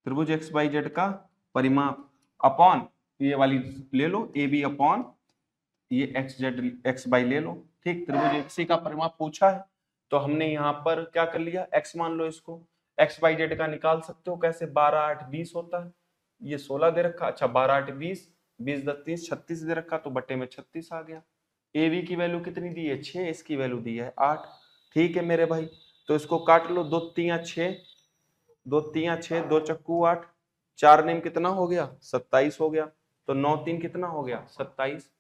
त्रिभुज एक्स वाई जेड का परिमाप अपॉन ये वाली ले लो ए बी अपॉन ये एक्स जेड एक्स वाई ले लो। ठीक, त्रिभुज एबीसी का परिमाप पूछा है तो हमने यहाँ पर क्या कर लिया, एक्स मान लो इसको। एक्स वाई जेड का निकाल सकते हो कैसे, 12 8 20 होता है, ये 16 दे रखा, अच्छा 12 8 20, 20 10 30 36 दे रखा, तो बटे में 36 आ गया। ए बी की वैल्यू कितनी दी है 6, इसकी वैल्यू दी है 8। ठीक है मेरे भाई, तो इसको काट लो, 2 3 6, 2 3 6, 2 चक्कू 8, 4 नेम कितना हो गया 27 हो गया। तो 9 3 कितना हो गया 27,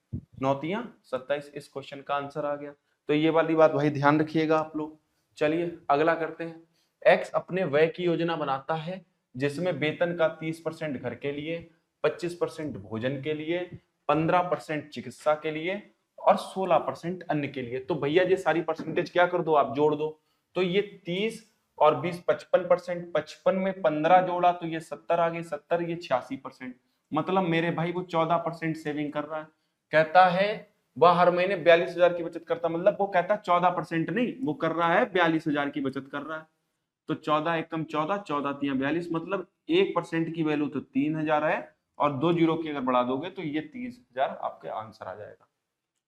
9 3 27, इस क्वेश्चन का आंसर आ गया। तो ये वाली बात भाई ध्यान रखिएगा आप लोग। चलिए अगला करते हैं। एक्स अपने व्यय की योजना बनाता है जिसमें वेतन का 30% घर के लिए, 25% भोजन के लिए, 15% चिकित्सा के लिए और 16% अन्य के लिए। तो भैया ये सारी परसेंटेज क्या कर दो आप, जोड़ दो। तो ये 30 और 20 55%, 55 में 15 जोड़ा तो ये 70 आ गई, 70 ये 86%। मतलब मेरे भाई वो 14% सेविंग कर रहा है। कहता है वह हर महीने 42,000 की बचत करता, मतलब वो कहता है 14% नहीं, वो कर रहा है 42,000 की बचत कर रहा है। तो 14 एकम 14, 14 तिया 42, मतलब 1% की वैल्यू तो 3,000 है, और 2 जीरो की अगर बढ़ा दोगे तो ये 30,000 आपके आंसर आ जाएगा।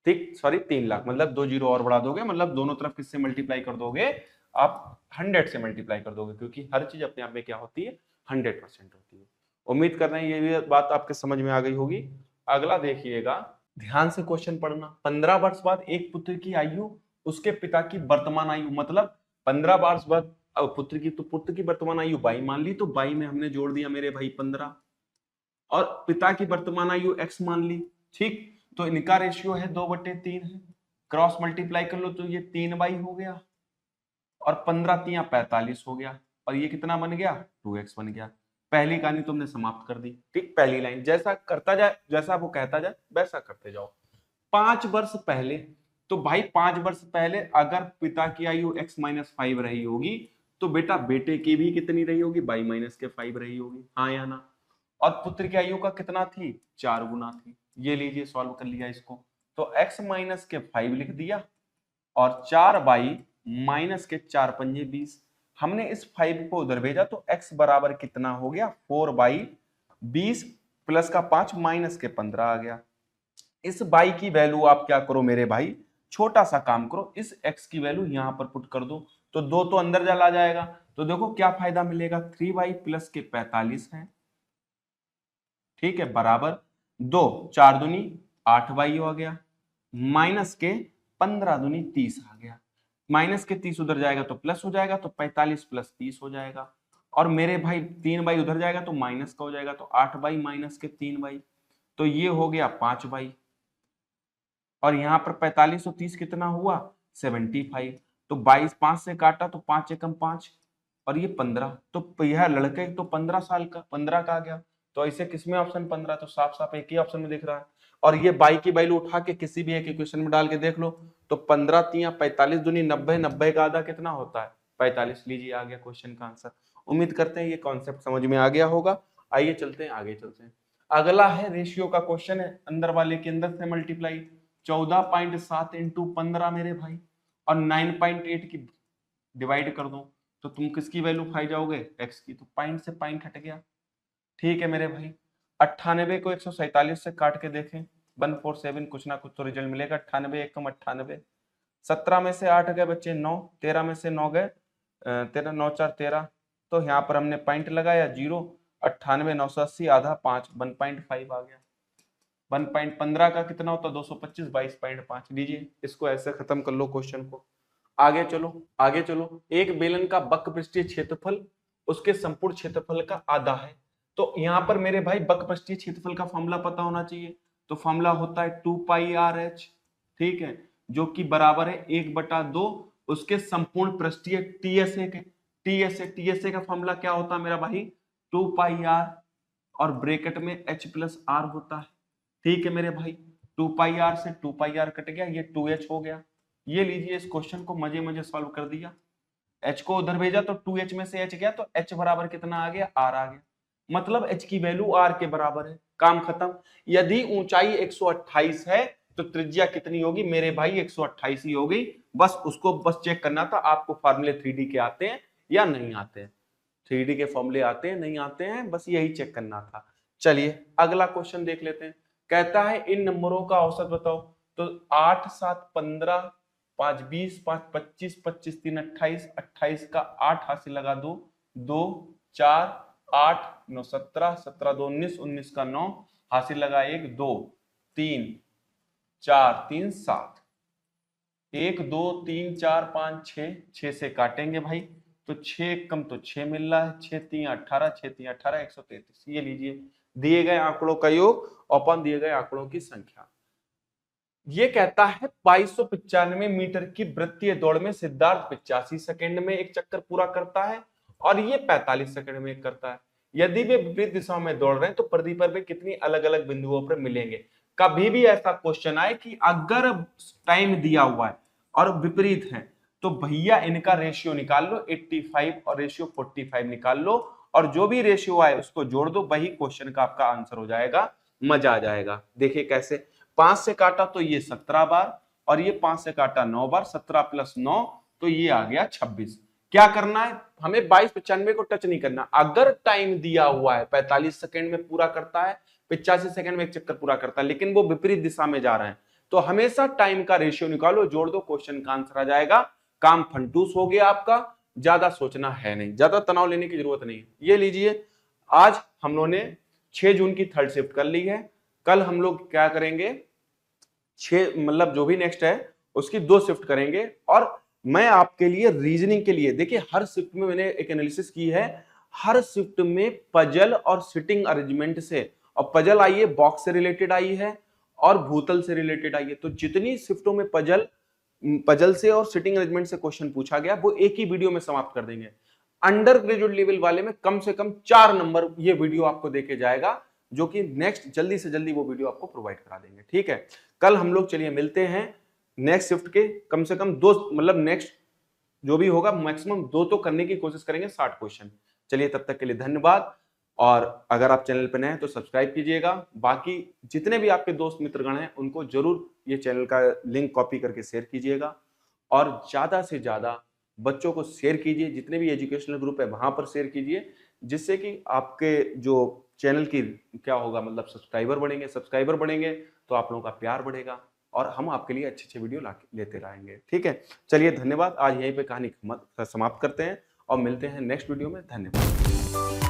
ठीक, सॉरी 3 लाख, मतलब 2 जीरो और बढ़ा दोगे, मतलब दोनों तरफ किससे मल्टीप्लाई कर दोगे आप, 100 से मल्टीप्लाई कर दोगे, क्योंकि हर चीज अपने आप में क्या होती है 100% होती है। उम्मीद कर रहे हैं ये भी बात आपके समझ में आ गई होगी। अगला देखिएगा, ध्यान से क्वेश्चन पढ़ना। 15 वर्ष बाद एक पुत्र की आयु उसके पिता की वर्तमान आयु, मतलब 15 वर्ष बाद पुत्र की, तो पुत्र की वर्तमान आयु 22 मान ली, तो 22 में हमने जोड़ दिया मेरे भाई 15, और पिता की वर्तमान आयु x मान ली। ठीक, तो इनका रेशियो है 2/3 है, क्रॉस मल्टीप्लाई कर लो तो ये 3y हो गया, और 15 तिया 45 हो गया, और ये कितना बन गया 2x बन गया। पहली कहानी तुमने समाप्त कर दी। ठीक, पहली लाइन जैसा करता जाए, जैसा वो कहता जाए वैसा करते जाओ। 5 वर्ष पहले, तो भाई 5 वर्ष पहले अगर पिता की आयु x-5 रही होगी तो बेटा बेटे की भी कितनी रही होगी, y-5 रही होगी, हाँ या ना। और पुत्र की आयु का कितना थी, 4 गुना थी। ये लीजिए सॉल्व कर लिया इसको, तो x-5 लिख दिया, और 4y-4 हमने इस 5 को उधर भेजा तो x बराबर कितना हो गया 4/20, प्लस का 5 माइनस के 15 आ गया। इस y की वैल्यू आप क्या करो मेरे भाई, छोटा सा काम करो, इस x की वैल्यू यहां पर पुट कर दो, तो 2 तो अंदर चला जाएगा, तो देखो क्या फायदा मिलेगा, 3y प्लस के 45 है, ठीक है, बराबर 2, 4 दूनी 8y हो गया, माइनस के 15 दूनी 30 आ गया, माइनस के 30 उधर जाएगा तो प्लस हो जाएगा, तो 45 प्लस 30 हो जाएगा, और मेरे भाई 3y उधर जाएगा तो माइनस का हो जाएगा, तो 8y माइनस के 3y, तो ये हो गया 5y, और यहाँ पर 45 और 30 कितना हुआ 75, तो 22 5 से काटा तो 5 एकम 5, और ये 15, तो यह लड़के तो 15 साल का 15 का आ गया, तो ऐसे किसमें ऑप्शन 15, तो साफ साफ एक ही ऑप्शन में दिख रहा है। और ये बाई की वैल्यू उठा के किसी भी एक इक्वेशन में डाल के देख लो, तो 15 तिया 45 दूनी 90, 90 का आधा कितना होता है 45, लीजिए आ गया क्वेश्चन का आंसर। उम्मीद करते हैं ये कॉन्सेप्ट समझ में आ गया होगा। आइए चलते हैं आगे, चलते हैं। अगला है रेशियो का क्वेश्चन है, अंदर वाले के अंदर से मल्टीप्लाई, 14.7 इंटू 15 मेरे भाई, और 9.8 की डिवाइड कर दो, तो तुम किसकी वैल्यू पाई जाओगे x की, तो पॉइंट से पॉइंट हट गया। ठीक है मेरे भाई, 98 को 147 से काट के देखें, 147, कुछ ना कुछ तो रिजल्ट मिलेगा, 98 एकम 98, 17 में से 8 गए बच्चे 9, 13 में से 9 गए 13, 9 4 13, तो यहाँ पर हमने पॉइंट लगाया 0, 98 980 आधा 5, 1.5 आ गया। 1.15 का कितना होता है 225, 22.5, लीजिए इसको ऐसे खत्म कर लो क्वेश्चन को। आगे चलो, आगे चलो। एक बेलन का वक्र पृष्ठीय क्षेत्रफल उसके संपूर्ण क्षेत्रफल का आधा है, तो यहाँ पर मेरे भाई वक्र पृष्ठीय क्षेत्रफल का फॉर्मूला पता होना चाहिए, तो फॉर्मूला होता है 2πr(h), ठीक है, जो कि बराबर है 1/2 उसके संपूर्ण पृष्ठीय टीएसए के, टीएसए का फॉर्मूला क्या होता है मेरा भाई 2πr, और ब्रैकेट में h प्लस r होता है। ठीक है मेरे भाई, 2πr से 2πr कट गया, ये 2h हो गया। ये लीजिए इस क्वेश्चन को मजे मजे सॉल्व कर दिया, h को उधर भेजा तो 2h में से h गया, तो h बराबर कितना आ गया r आ गया, मतलब h की वैल्यू r के बराबर है, काम खत्म। यदि ऊंचाई 128 है तो त्रिज्या कितनी होगी मेरे भाई 128 ही होगी, बस उसको बस चेक करना था आपको फार्मूले 3D के आते हैं या नहीं आते हैं, 3D के फॉर्मूले आते हैं नहीं आते हैं, बस यही चेक करना था। चलिए अगला क्वेश्चन देख लेते हैं। कहता है इन नंबरों का औसत बताओ, तो 8 7 15, 5 20, 5 25, 25 3 28, 28 का 8 हासिल लगा दो, 2 4 8 9 17, 17 2 19, 19 का 9 हासिल लगा 1 2 3 4 3 7, 1 2 3 4 5 6, 6 से काटेंगे भाई, तो 6 कम तो 6 मिल रहा है, 6 3 18, 6 3 18, 133, ये लीजिए दिए गए आंकड़ों का योग अपॉन दिए गए आंकड़ों की संख्या। ये कहता है 2295 मीटर की वृत्तीय दौड़ में सिद्धार्थ 85 सेकंड में एक चक्कर पूरा करता है और ये 45 सेकंड में एक करता है। यदि वे विपरीत दिशाओं में दौड़ रहे हैं तो प्रतिपल में कितनी अलग अलग बिंदुओं पर मिलेंगे। कभी भी ऐसा क्वेश्चन आए कि अगर टाइम दिया हुआ है और विपरीत है तो भैया इनका रेशियो निकाल लो 85 और रेशियो 45 निकाल लो और जो भी रेशियो आए उसको जोड़ दो, वही क्वेश्चन का आपका आंसर हो जाएगा। मजा आ जाएगा। देखिए कैसे, 5 से काटा तो ये 17 बार और ये 5 से काटा 9 बार, 17 प्लस 9 तो ये आ गया 26। क्या करना है हमें, 2295 को टच नहीं करना। अगर टाइम दिया हुआ है 45 सेकंड में पूरा करता है, 85 सेकंड में एक चक्कर पूरा करता है, लेकिन वो विपरीत दिशा में जा रहे हैं, तो हमेशा टाइम का रेशियो निकालो, जोड़ दो, क्वेश्चन का आंसर आ जाएगा। काम फंटूस हो गया आपका, ज्यादा सोचना है नहीं, ज्यादा तनाव लेने की जरूरत नहीं है। ये लीजिए, आज हम लोगों ने 6 जून की थर्ड शिफ्ट कर ली है। कल हम लोग क्या करेंगे, 6 मतलब जो भी नेक्स्ट है उसकी 2 शिफ्ट करेंगे। और मैं आपके लिए रीजनिंग के लिए, देखिए हर शिफ्ट में मैंने एक एनालिसिस की है, हर शिफ्ट में पजल और सिटिंग अरेंजमेंट से, और पजल आई है बॉक्स से रिलेटेड आई है और भूतल से रिलेटेड आई है। तो जितनी शिफ्टों में पजल से और सिटिंग अरेंजमेंट से क्वेश्चन पूछा गया वो एक ही वीडियो में समाप्त कर देंगे। अंडर ग्रेजुएट लेवल वाले में कम से कम 4 नंबर ये वीडियो आपको देके जाएगा, जो कि नेक्स्ट जल्दी से जल्दी वो वीडियो आपको प्रोवाइड करा देंगे। ठीक है, कल हम लोग चलिए मिलते हैं नेक्स्ट शिफ्ट के, कम से कम 2 मतलब नेक्स्ट जो भी होगा मैक्सिमम 2 तो करने की कोशिश करेंगे, 60 क्वेश्चन। चलिए तब तक के लिए धन्यवाद, और अगर आप चैनल पर नए हैं तो सब्सक्राइब कीजिएगा। बाकी जितने भी आपके दोस्त मित्रगण हैं उनको जरूर ये चैनल का लिंक कॉपी करके शेयर कीजिएगा, और ज्यादा से ज्यादा बच्चों को शेयर कीजिए, जितने भी एजुकेशनल ग्रुप है वहां पर शेयर कीजिए, जिससे कि आपके जो चैनल की क्या होगा, मतलब सब्सक्राइबर बढ़ेंगे तो आप लोगों का प्यार बढ़ेगा और हम आपके लिए अच्छे अच्छे वीडियो लेते रहेंगे। ठीक है, चलिए धन्यवाद, आज यहीं पे कहानी समाप्त करते हैं और मिलते हैं नेक्स्ट वीडियो में। धन्यवाद।